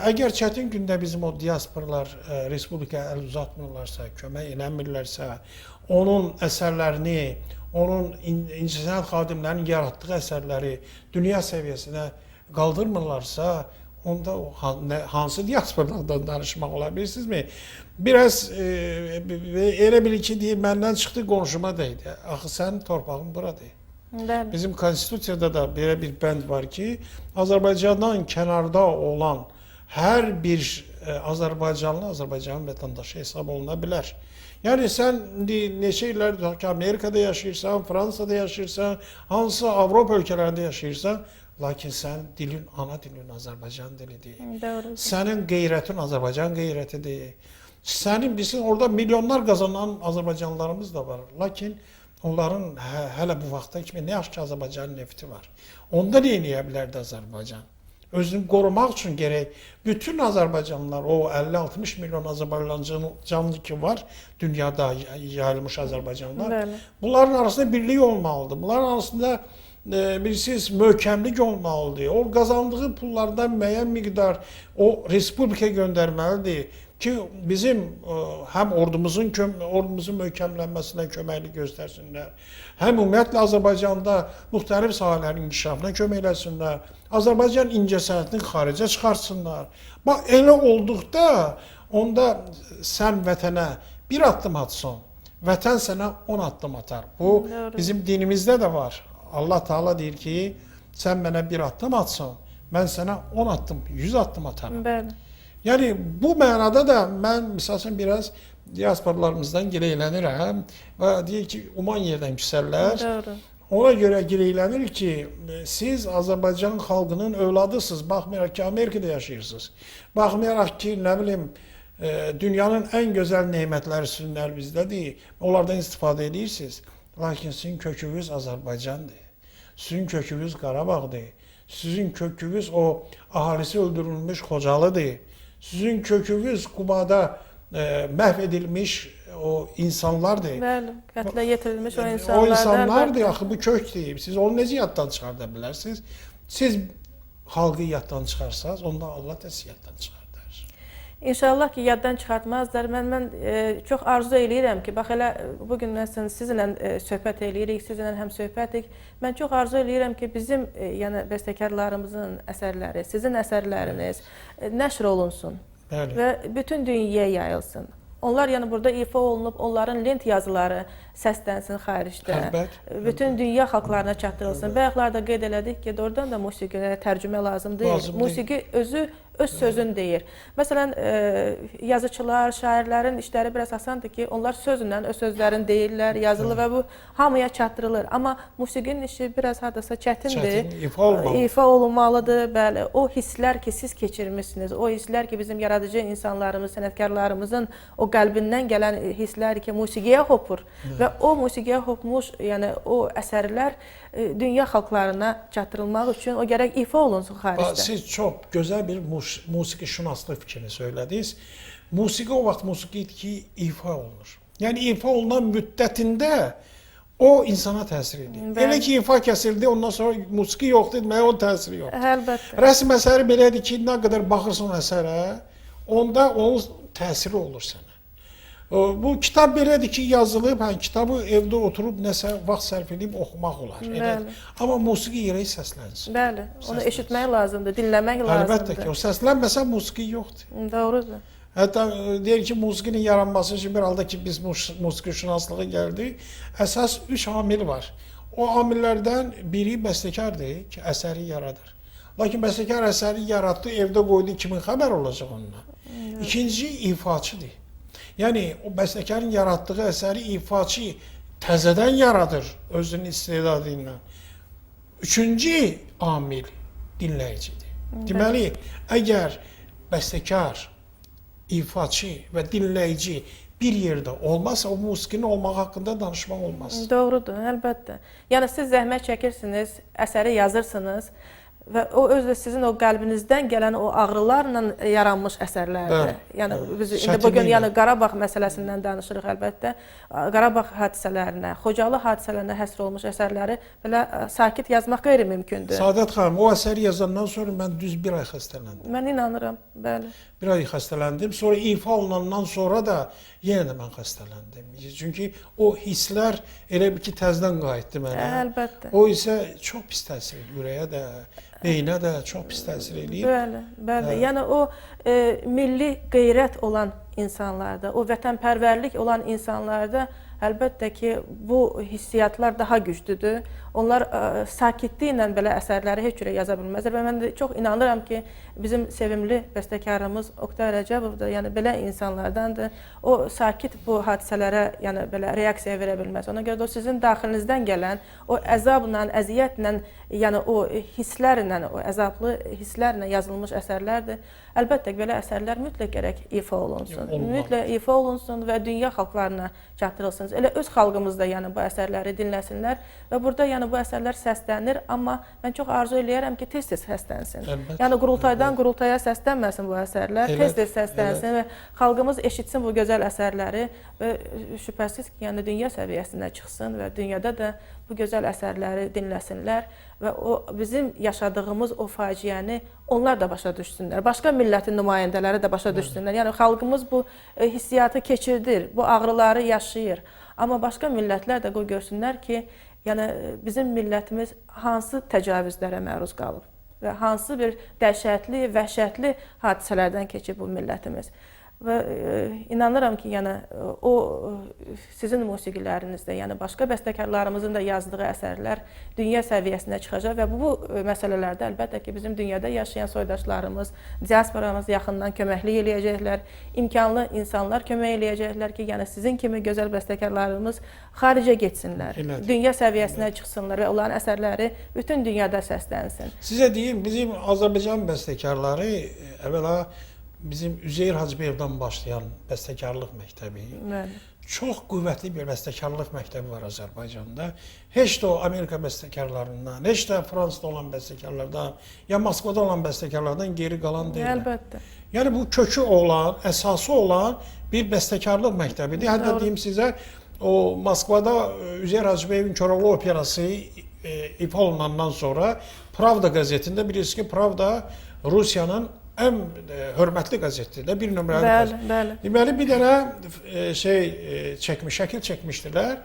Əgər çətin gündə bizim o diasporlar Respublikaya əl uzatmırlarsa, kömək eləmirlərsə, onun əsərlərini, onun incəsənət xadimlərinin yaratdığı əsərləri dünya səviyyəsinə qaldırmırlarsa, onda hansı diasporlardan danışmaq ola bilirsinizmi? Biraz elə bilir ki, deyir, məndən çıxdı qonşuma deydi. Axı sənin torpağın buradır. Bizim konstitusiyada da belə bir bənd var ki, Azərbaycandan kənarda olan hər bir Azərbaycanlı Azərbaycanın vətəndaşı hesab oluna bilər. Yəni sən neçə illərdir ki, Amerikada yaşayırsan, Fransada yaşayırsan, hansı Avropa ölkələrində yaşayırsan, lakin sən dilin, ana dilin Azərbaycan dilidir. Sənin qeyrətin Azərbaycan qeyrətidir. Sənin, bilsin, orada milyonlar qazanan Azərbaycanlılarımız da var. Lakin onların hələ bu vaxta kimi nə yaxşı ki, Azərbaycanın nefti var. Onda nə eləyə bilərdi Azərbaycan? özünü qorumaq üçün gərək bütün Azərbaycanlılar, o 50-60 milyon Azərbaycanlı ki var, dünyada yayılmış Azərbaycanlılar, Bəli. bunların arasında birlik olmalıdır. Bunların arasında bilirsiniz, möhkəmlik olmalıdır. O qazandığı pullardan müəyyən miqdar o respublika göndərməlidir ki, bizim həm ordumuzun möhkəmlənməsinə köməklik göstərsinlər, həm ümumiyyətlə Azərbaycanda müxtəlif sahələrin inkişafına kömək eləsinlər, Azərbaycan incəsənətini xaricə çıxartsınlar. Bax, elə olduqda, onda sən vətənə bir addım atsan, vətən sənə 10 addım atar. Bu, bizim dinimizdə də var. Allah Teala deyir ki, sən mənə bir addım atsan, mən sənə 10 addım, 100 addım atarım. Bəli. Yəni, bu mənada da mən, misal biraz diasporalarımızdan gileylənirəm və deyir ki, uman yerdən küsərlər. Doğru. Ona görə gileylənir ki, siz Azərbaycan xalqının övladısınız, baxmayaraq ki, Amerikada yaşayırsınız. Baxmayaraq ki, nə bilim, dünyanın ən gözəl nemətləri sizinlər bizdədir, onlardan istifadə edirsiniz. Lakin sizin kökünüz Azərbaycandır, sizin kökünüz Qarabağdır, sizin kökünüz o ahalisi öldürülmüş Xocalıdır, sizin kökünüz Qubada məhv edilmiş o insanlardır. Bəli, qətlə yetirilmiş o O insanlardır. insanlardır, axı bu kökdür. Siz onu necə yaddan çıxarda bilərsiniz? Siz xalqı yaddan çıxarsanız, onda Allah da sizi yaddan çıxardar. İnşallah ki, yaddan çıxartmazlar. Mən çox arzu eləyirəm ki, bax elə bugün məsələn sizinlə söhbət eləyirik, sizinlə həm söhbətik. Mən çox arzu eləyirəm ki, bizim yəni bəstəkarlarımızın əsərləri, sizin əsərləriniz nəşr olunsun. Bəli. Və bütün dünyaya yayılsın. Onlar yəni burada ifa olunub, onların lent yazıları səslənsin xaricdə. Əlbət. Bütün dünya xalqlarına çatdırılsın. Bayaqlarda qeyd elədik ki, doğrudan da musiqiyə tərcümə lazım deyil. Musiqi özü öz sözünü deyir. Məsələn, yazıçılar, şairlərin işləri biraz asandır ki, onlar sözlə öz sözlərini deyirlər, yazılı və bu hamıya çatdırılır. Amma musiqinin işi biraz hardasa çətindir. İfa olunmalıdır. Bəli, o hisslər ki, siz keçirmişsiniz, o hisslər ki, bizim yaradıcı insanlarımız, sənətkarlarımızın o qəlbindən gələn hisslər ki, musiqiyə hopur və o musiqiyə hopmuş, yəni o əsərlər dünya xalqlarına çatdırılmaq üçün o gərək ifa olunsun xaricdə. Siz çox gözəl bir musiqi şünaslıq fikrini söylədiniz. Musiqi o vaxt musiqi idi ki, ifa olunur. Yəni ifa olunan müddətində o insana təsir edir. Elə ki, ifa kəsildi, ondan sonra musiqi yoxdur, deməyə o təsiri yoxdur. Əlbəttə. Rəsm əsəri belədir ki, nə qədər baxırsan əsərə, onda onun təsiri olur sənə. Bu kitab belədir ki, yazılıb, kitabı evdə oturub nəsə vaxt sərf edib oxumaq olar. Amma musiqi yerə səslənsin. Bəli, onu eşitmək lazımdır, dinləmək lazımdır. Əlbəttə ki, o səslənməsə musiqi yoxdur. Doğrudur. Hətta deyir ki, musiqinin yaranması üçün bir halda ki, biz musiqi şünaslığı gəldik, əsas 3 amil var. O amillərdən biri bəstəkardır ki, əsəri yaradır. Lakin bəstəkar əsəri yaratdı, evdə qoydu, kimin xəbər olacaq onunla? İkinci ifaçıdır. Yəni, o bəstəkarın yaratdığı əsəri ifaçı təzədən yaradır özünün istedadı ilə. Üçüncü amil dinləyicidir. Deməli, əgər bəstəkar, ifaçı və dinləyici bir yerdə olmazsa, o musiqinin olmaq haqqında danışmaq olmaz. Doğrudur, əlbəttə. Yəni, siz zəhmət çəkirsiniz, əsəri yazırsınız və o özü sizin o qəlbinizdən gələn o ağrılarla yaranmış əsərlərdir. Yəni, biz indi bugün Qarabağ məsələsindən danışırıq əlbəttə. Qarabağ hadisələrinə, Xocalı hadisələrinə həsr olmuş əsərləri belə sakit yazmaq qeyri-mümkündür. Saadət xanım, o əsəri yazandan sonra mən düz bir ay xəstələndim. Mən inanıram, bəli. Bir ay xəstələndim. Sonra ifa olunandan sonra da yenə də mən xəstələndim. Çünki o hisslər elə bir ki, təzdən qayıtdı mənə. Əlbəttə. O isə çox pis təsir edir. Ürəyə də, beyinə də çox pis təsir edir. Bəli, bəli. Yəni o milli qeyrət olan insanlarda, o vətənpərvərlik olan insanlarda əlbəttə ki, bu hissiyatlar daha güclüdür. Onlar sakitliklə belə əsərləri heç cürə yaza bilməzlər və mən də çox inanıram ki, bizim sevimli bəstəkarımız Oqtay Rəcəbov da yəni belə insanlardandır. O sakit bu hadisələrə yəni belə reaksiya verə bilməz. Ona görə də o sizin daxilinizdən gələn o əzabla, əziyyətlə, yəni o hisslərlə, o əzablı hisslərlə yazılmış əsərlərdir. Əlbəttə belə əsərlər mütləq gərək ifa olunsun. Mütləq ifa olunsun və dünya xalqlarına çatdırılsın. xalqımız, elə öz xalqımız da yəni bu əsərləri dinləsinlər və burada yəni bu əsərlər səslənir, amma mən çox arzu eləyərəm ki, tez-tez səslənsin. Əlbəttə, Yəni qurultaydan qurultaya səslənməsin bu əsərlər, tez-tez səslənsin və xalqımız eşitsin bu gözəl əsərləri və şübhəsiz ki, yəni dünya səviyyəsinə çıxsın və dünyada da bu gözəl əsərləri dinləsinlər və o bizim yaşadığımız o faciəni onlar da başa düşsünlər. Başqa millətin nümayəndələri də başa düşsünlər. Yəni xalqımız bu hissiyatı keçirdir, bu ağrıları yaşayır. Amma başqa millətlər də görsünlər ki, yəni bizim millətimiz hansı təcavüzlərə məruz qalıb və hansı bir dəhşətli, vəhşətli hadisələrdən keçib bu millətimiz. Və inanıram ki, yəni o sizin musiqilərinizdə, yəni başqa bəstəkarlarımızın da yazdığı əsərlər dünya səviyyəsinə çıxacaq və bu məsələlərdə əlbəttə ki, bizim dünyada yaşayan soydaşlarımız, diasporamız yaxından köməklik eləyəcəklər, imkanlı insanlar kömək eləyəcəklər ki, yəni sizin kimi gözəl bəstəkarlarımız xaricə getsinlər, dünya səviyyəsinə çıxsınlar və onların əsərləri bütün dünyada səslənsin. Sizə deyim, bizim Azərbaycan bəstəkarları əvvəla bizim Üzeyir Hacıyevdən başlayan bəstəkarlıq məktəbi, çox qüvvətli bir bəstəkarlıq məktəbi var Azərbaycanda. Heç də o Amerika bəstəkarlarından, heç də Fransada olan bəstəkarlardan, ya Moskvada olan bəstəkarlardan geri qalan deyil. Əlbəttə. Yəni bu kökü olan, əsası olan bir bəstəkarlıq məktəbidir. Hətta deyim sizə, o Moskvada Üzeyir Hacıyevin Koroğlu operası ifa olunandan sonra Pravda qəzetində bilirsiniz ki, Pravda Rusiyanın ən hörmətli qəzetdir də, bir nömrəli qəzet. Bəli. Deməli, bir dənə şəkil çəkmişdilər.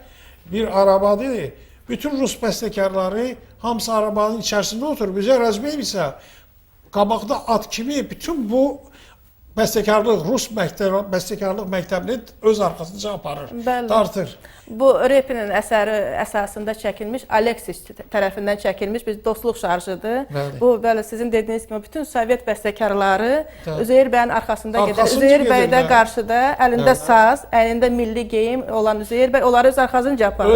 Bir arabadır. Bütün Rus bəstəkarları hamısı arabanın içərisində oturub. Üzeyir Hacıyev isə qabaqda at kimi bütün bu Rus bəstəkarlıq məktəbini öz arxasınca aparır, dartır. Bu Repinin əsəri əsasında çəkilmiş, Aleksis tərəfindən çəkilmiş bir dostluq şarjıdır. Bu, belə sizin dediyiniz kimi, bütün Sovet bəstəkarları Üzeyir bəyin arxasında gedir. Üzeyir bəy də qarşıda, əlində saz, əlində milli geyim olan Üzeyir bəy, onları öz arxasınca aparır.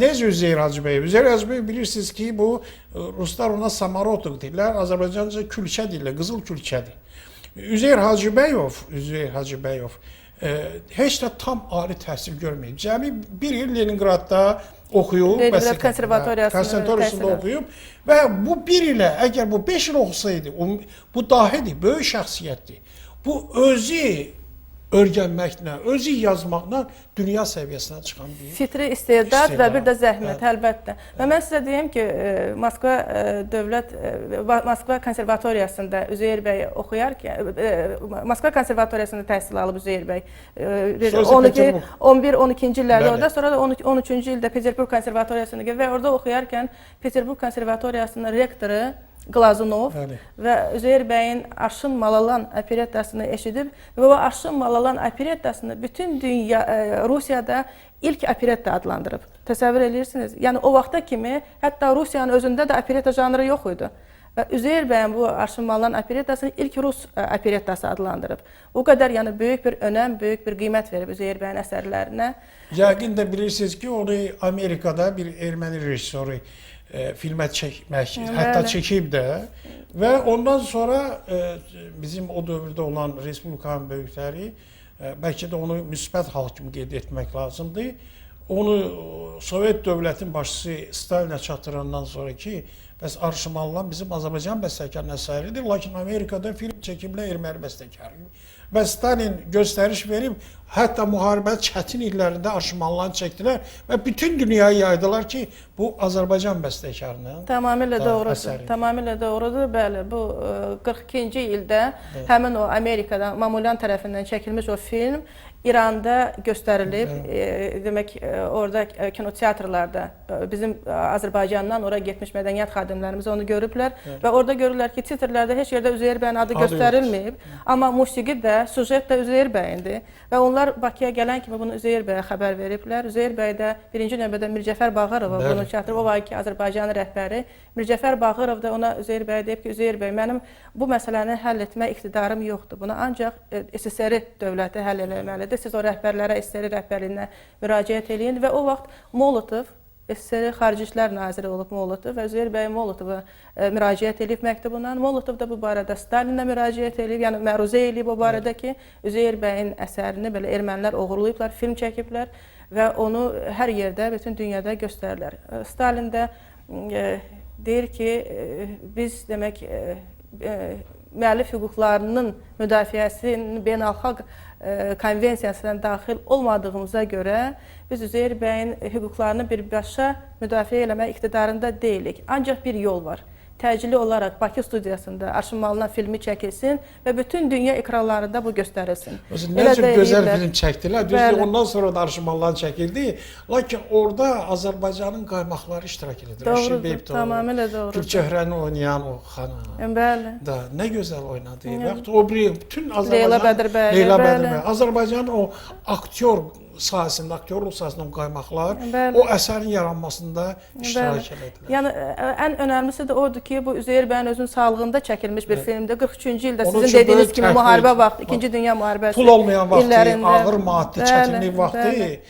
Necə Üzeyir Hacıyev? Üzeyir Hacıyev bilirsiniz ki, bu Ruslar ona Samorotuk deyirlər, Azərbaycanca külçə deyirlər, qızıl külçədir. Üzeyir Hacıbəyov heç də tam ali təhsil görməyib. Cəmi bir il Leningradda oxuyub, Leningrad konservatoriyasında oxuyub və bu bir ilə, əgər bu 5 il oxusaydı, bu dahidir, böyük şəxsiyyətdir. Bu özü öyrənməklə, özü yazmaqla dünya səviyyəsinə çıxan bir fitri istedad və bir də zəhmət, əlbəttə. Və mən sizə deyim ki, Moskva konservatoriyasında Üzeyir bəy oxuyarkən, Moskva konservatoriyasında təhsil alıb Üzeyir bəy 11-12-ci illərdə orada, sonra da 13-cü ildə Peterburq konservatoriyasına və orada oxuyarkən Peterburq konservatoriyasının rektoru Glazunov və Üzeyir bəyin Arşın Malalan operettasını eşidib və o Arşın Malalan operettasını bütün dünya Rusiyada ilk operetta adlandırıb. Təsəvvür edirsiniz? Yəni o vaxta kimi hətta Rusiyanın özündə də operetta janrı yox idi. Və Üzeyir bəyin bu Arşın Malalan operettasını ilk Rus operettası adlandırıb. O qədər yəni böyük bir önəm, böyük bir qiymət verib Üzeyir bəyin əsərlərinə. Yəqin də bilirsiniz ki, onu Amerikada bir erməni rejissoru filmə çəkmək, hətta çəkib də və ondan sonra bizim o dövrdə olan Respublikanın böyükləri bəlkə də onu müsbət hal kimi qeyd etmək lazımdır. Onu Sovet dövlətin başçısı Stalinə çatdırandan sonra ki, bəs Arşın Malalan bizim Azərbaycan bəstəkarının əsəridir, lakin Amerikada film çəkiblər erməni bəstəkarı. Və Stalin göstəriş verib, hətta müharibə çətin illərində Arşın Malalanı çəkdilər və bütün dünyaya yaydılar ki, bu Azərbaycan bəstəkarının tamamilə doğrudur. Tamamilə doğrudur. Bəli, bu 42-ci ildə həmin o Amerikada Mamulyan tərəfindən çəkilmiş o film İranda göstərilib. Demək, orada kinoteatrlarda bizim Azərbaycandan ora getmiş mədəniyyət xadimlərimiz onu görüblər və orada görürlər ki, titrlərdə heç yerdə Üzeyir bəyin adı göstərilməyib, amma musiqi də, sujet də Üzeyir bəyindir və onlar Bakıya gələn kimi bunu Üzeyir bəyə xəbər veriblər. Üzeyir bəy də birinci növbədə Mircəfər Bağırova bunu çatdırıb, o var ki, Azərbaycanın rəhbəri. Mircəfər Bağırov da ona Üzeyir bəyə deyib ki, Üzeyir bəy, mənim bu məsələni həll etmə iqtidarım yoxdur. Bunu ancaq SSR dövləti həll eləməlidir. Siz o rəhbərlərə, SSR rəhbərliyinə müraciət eləyin və o vaxt Molotov, SSR Xarici İşlər Naziri olub Molotov və Üzeyir bəy Molotova müraciət edib məktubundan. Molotov da bu barədə Stalinə müraciət edib, yəni məruzə edib o barədə ki, Üzeyir bəyin əsərini belə ermənilər oğurlayıblar, film çəkiblər və onu hər yerdə, bütün dünyada göstərirlər. Stalin də deyir ki, biz demək müəllif hüquqlarının müdafiəsinin beynəlxalq konvensiyasına daxil olmadığımıza görə biz Üzeyir bəyin hüquqlarını birbaşa müdafiə eləmək iqtidarında deyilik. Ancaq bir yol var. Təcili olaraq Bakı studiyasında Arşın Malınan filmi çəkilsin və bütün dünya ekranlarında bu göstərilsin. Necə gözəl film çəkdilər. Düzdür, ondan sonra da Arşın Malınan çəkildi. Lakin orada Azərbaycanın qaymaqları iştirak edir. Doğrudur, tamamilə doğrudur. Gülçöhrəni oynayan o xanım. Bəli. Da, nə gözəl oynadı. Yaxud o bir bütün Azərbaycan... Leyla Bədirbəyli. Leyla Bədirbəyli. Azərbaycanın o aktyor sahəsində, aktyorluq sahəsində o qaymaqlar o əsərin yaranmasında iştirak edildilər. Yəni, ən önəmlisi də odur ki, bu Üzeyir bəyin özünün sağlığında çəkilmiş bir filmdir. 43-cü ildə sizin dediyiniz kimi müharibə vaxtı, 2-ci Dünya müharibəsi pul olmayan vaxtı, ağır maddi çətinlik vaxtı,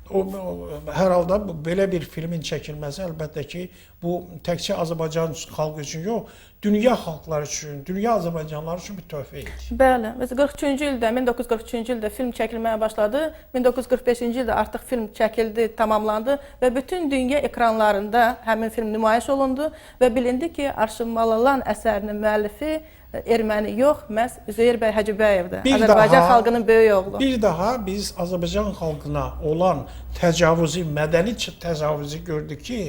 hər halda belə bir filmin çəkilməsi əlbəttə ki, bu təkcə Azərbaycan xalqı üçün yox, dünya xalqları üçün, dünya Azərbaycanlıları üçün bir töhfə idi. Bəli, məsələn 43-cü ildə, 1943-cü ildə film çəkilməyə başladı. 1945-ci ildə artıq film çəkildi, tamamlandı və bütün dünya ekranlarında həmin film nümayiş olundu və bilindi ki, Arşın Malınan əsərinin müəllifi erməni yox, məhz Üzeyir bəy Hacıbəyevdir. Azərbaycan xalqının böyük oğlu. Bir daha biz Azərbaycan xalqına olan təcavüzü, mədəni təcavüzü gördük ki,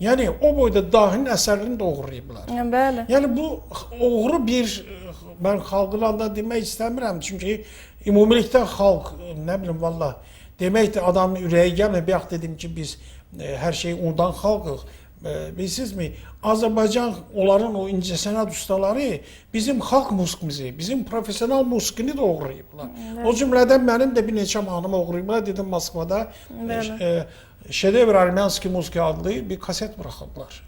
yəni o boyda dahinin əsərini də oğurlayıblar. Bəli. Yəni bu oğru bir, mən xalqın adına demək istəmirəm, çünki ümumilikdə xalq, nə bilim valla, demək də adamın ürəyi gəlmir, bir vaxt dedim ki, biz hər şeyi unudan xalqıq. Bilirsizmi, Azərbaycan, onların o incəsənət ustaları bizim xalq musiqimizi, bizim profesional musiqini də oğurlayıblar. O cümlədən mənim də bir neçə mahnımı oğurlayıblar. Dedim, Moskvada Şedevr Armyanski Muzika adlı bir kaset buraxıblar.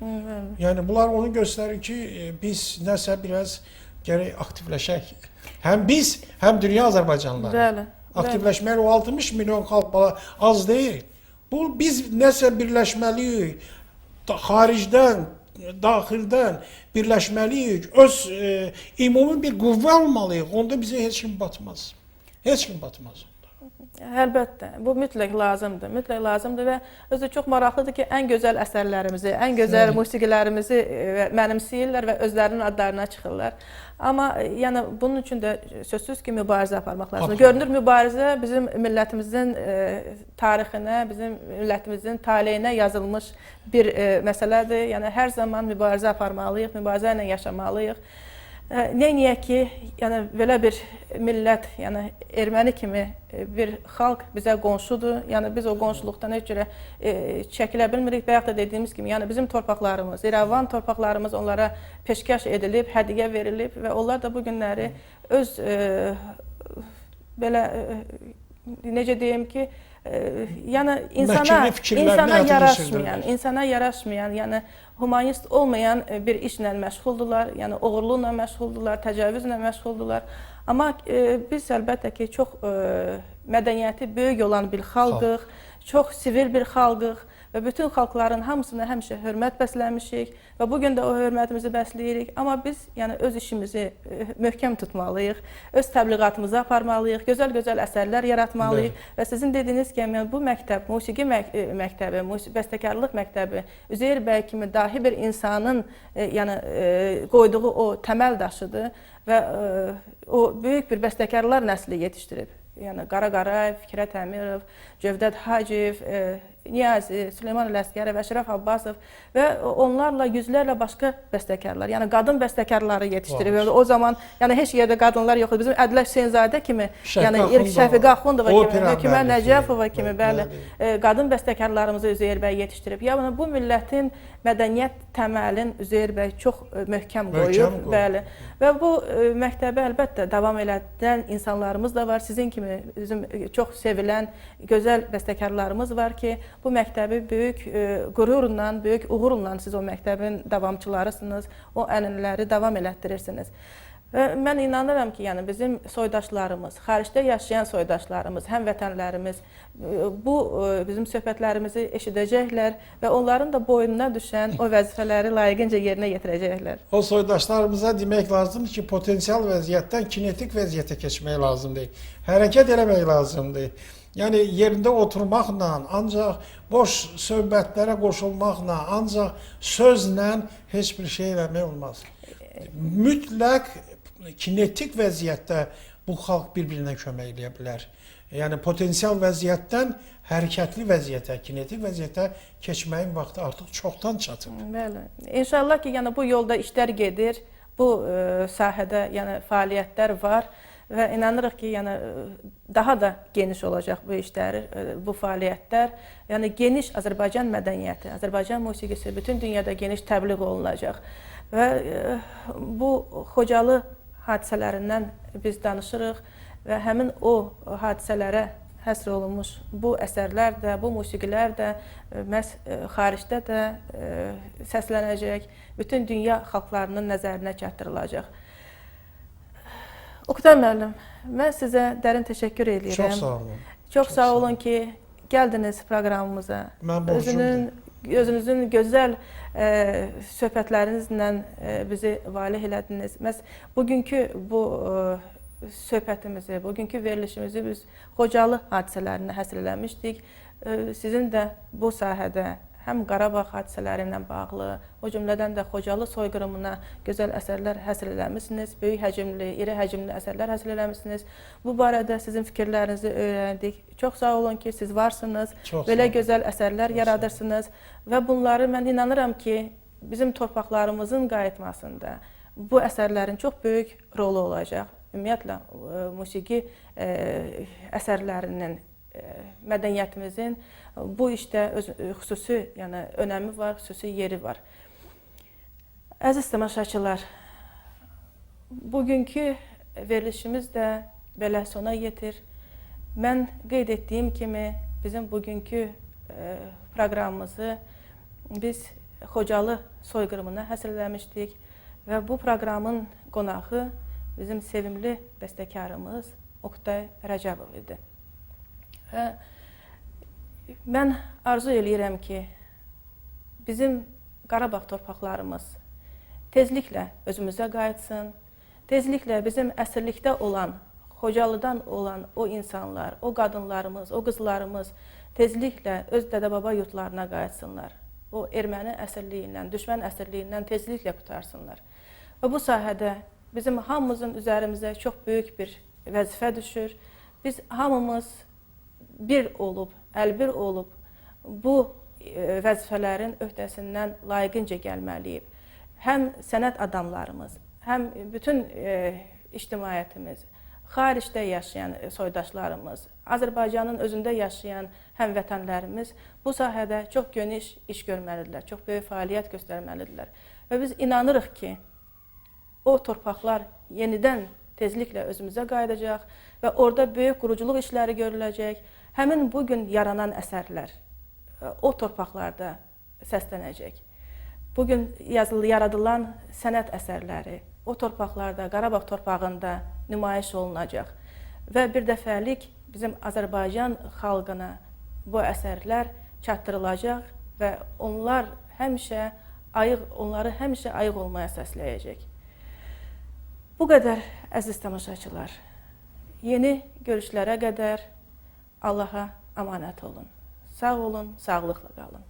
Yəni, bunlar onu göstərir ki, biz nəsə biraz gərək aktivləşək. Həm biz, həm dünya Azərbaycanlıları. Aktivləşmək o 60 milyon xalq az deyil. Biz nəsə birləşməliyik. Xaricdən, daxildən birləşməliyik, öz ümumi bir qüvvə olmalıyıq, onda bizə heç kim batmaz. Heç kim batmaz. Əlbəttə, bu mütləq lazımdır, və özü çox maraqlıdır ki, ən gözəl əsərlərimizi, ən gözəl musiqilərimizi mənimsəyirlər və özlərinin adlarına çıxırlar. Amma yəni, bunun üçün də sözsüz ki, mübarizə aparmaq lazımdır. Görünür, mübarizə bizim millətimizin tarixinə, bizim millətimizin taleyinə yazılmış bir məsələdir. Yəni, hər zaman mübarizə aparmalıyıq, mübarizə ilə yaşamalıyıq. Neyniyə ki, yəni, belə bir millət, yəni erməni kimi bir xalq bizə qonşudur. Yəni, biz o qonşuluqdan heç cürə çəkilə bilmirik. Bayaq da dediyimiz kimi, yəni bizim torpaqlarımız, İrəvan torpaqlarımız onlara peşkəş edilib, hədiyyə verilib və onlar da bu günləri öz, belə, necə deyim ki, yəni insana yaraşmayan, yəni humanist olmayan bir işlə məşğuldurlar, yəni oğurluqla məşğuldurlar, təcavüzlə məşğuldurlar. Amma biz əlbəttə ki, çox mədəniyyəti böyük olan bir xalqıq, çox sivil bir xalqıq və bütün xalqların hamısına həmişə hörmət bəsləmişik və bugün də o hörmətimizi bəsləyirik. Amma biz yəni öz işimizi möhkəm tutmalıyıq, öz təbliğatımızı aparmalıyıq, gözəl-gözəl əsərlər yaratmalıyıq və sizin dediyiniz kimi bu məktəb, musiqi məktəbi, bəstəkarlıq məktəbi Üzeyir bəy kimi dahi bir insanın yəni qoyduğu o təməl daşıdır və o böyük bir bəstəkarlar nəsli yetişdirib. Yəni Qara Qarayev, Fikrət Əmirov, Cövdət Hacıyev, Niyazi, Süleyman Ələsgərov, Əşrəf Abbasov və onlarla yüzlərlə başqa bəstəkarlar, yəni qadın bəstəkarları yetişdirib. O zaman yəni heç yerdə qadınlar yox idi. Bizim Ədilə Hüseynzadə kimi, yəni Şəfiqə Axundova kimi, Hökümə Nəcəfova kimi, bəli, qadın bəstəkarlarımızı Üzeyir bəy yetişdirib. Yəni bu millətin mədəniyyət təməlin Üzeyir bəy çox möhkəm qoyub, bəli. Və bu məktəbi əlbəttə davam elədən insanlarımız da var. Sizin kimi bizim çox sevilən, gözəl bəstəkarlarımız var ki, bu məktəbi böyük qürurla, böyük uğurla siz o məktəbin davamçılarısınız, o ənənələri davam elətdirirsiniz. Mən inanıram ki, yəni bizim soydaşlarımız, xaricdə yaşayan soydaşlarımız, həmvətənlərimiz bu bizim söhbətlərimizi eşidəcəklər və onların da boynuna düşən o vəzifələri layiqincə yerinə yetirəcəklər. O soydaşlarımıza demək lazımdır ki, potensial vəziyyətdən kinetik vəziyyətə keçmək lazımdır, hərəkət eləmək lazımdır. Yəni yerində oturmaqla, ancaq boş söhbətlərə qoşulmaqla, ancaq sözlə heç bir şey eləmək olmaz. Mütləq kinetik vəziyyətdə bu xalq bir-birinə kömək edə bilər. Yəni potensial vəziyyətdən hərəkətli vəziyyətə, kinetik vəziyyətə keçməyin vaxtı artıq çoxdan çatıb. Bəli. İnşallah ki, yəni bu yolda işlər gedir. Bu sahədə yəni fəaliyyətlər var. Və inanırıq ki, yəni daha da geniş olacaq bu işlər, bu fəaliyyətlər. Yəni geniş Azərbaycan mədəniyyəti, Azərbaycan musiqisi bütün dünyada geniş təbliğ olunacaq. Və bu Xocalı hadisələrindən biz danışırıq və həmin o hadisələrə həsr olunmuş bu əsərlər də, bu musiqilər də məhz xaricdə də səslənəcək, bütün dünya xalqlarının nəzərinə çatdırılacaq. Oktay müəllim, mən sizə dərin təşəkkür edirəm. Çox sağ olun. Çox sağ olun ki, gəldiniz proqramımıza. Mən borcluyum. Özünüzün gözəl söhbətlərinizlə bizi valeh elədiniz. Məhz bugünkü bu söhbətimizi, bugünkü verilişimizi biz Xocalı hadisələrinə həsr eləmişdik. Sizin də bu sahədə həm Qarabağ hadisələri ilə bağlı, o cümlədən də Xocalı soyqırımına gözəl əsərlər həsr eləmişsiniz, böyük həcmli, iri həcmli əsərlər həsr eləmişsiniz. Bu barədə sizin fikirlərinizi öyrəndik. Çox sağ olun ki, siz varsınız, belə gözəl əsərlər yaradırsınız və bunları mən inanıram ki, bizim torpaqlarımızın qayıtmasında bu əsərlərin çox böyük rolu olacaq. Ümumiyyətlə, musiqi əsərlərinin, mədəniyyətimizin bu işdə xüsusi önəmi var, xüsusi yeri var. Əziz tamaşaçılar, bugünkü verilişimiz də belə sona yetir. Mən qeyd etdiyim kimi bizim bugünkü proqramımızı biz Xocalı soyqırımına həsr eləmişdik və bu proqramın qonağı bizim sevimli bəstəkarımız Oktay Rəcəbov idi. Mən arzu eləyirəm ki, bizim Qarabağ torpaqlarımız tezliklə özümüzə qayıtsın, tezliklə bizim əsirlikdə olan, Xocalıdan olan o insanlar, o qadınlarımız, o qızlarımız tezliklə öz dədə-baba yurtlarına qayıtsınlar. O erməni əsirliyindən, düşmən əsirliyindən tezliklə qutarsınlar. Və bu sahədə bizim hamımızın üzərimizə çox böyük bir vəzifə düşür. Biz hamımız bir olub, əlbir olub, bu vəzifələrin öhdəsindən layiqincə gəlməliyik. Həm sənət adamlarımız, həm bütün ictimaiyyətimiz, xaricdə yaşayan soydaşlarımız, Azərbaycanın özündə yaşayan həmvətənlərimiz bu sahədə çox geniş iş görməlidirlər, çox böyük fəaliyyət göstərməlidirlər. Və biz inanırıq ki, o torpaqlar yenidən tezliklə özümüzə qayıdacaq və orada böyük quruculuq işləri görüləcək. Həmin bugün yaranan əsərlər o torpaqlarda səslənəcək. Bugün yaradılan sənət əsərləri o torpaqlarda, Qarabağ torpağında nümayiş olunacaq. Və bir dəfəlik bizim Azərbaycan xalqına bu əsərlər çatdırılacaq və onları həmişə ayıq olmaya səsləyəcək. Bu qədər əziz tamaşaçılar. Yeni görüşlərə qədər Allaha əmanət olun. Sağ olun, sağlıqla qalın.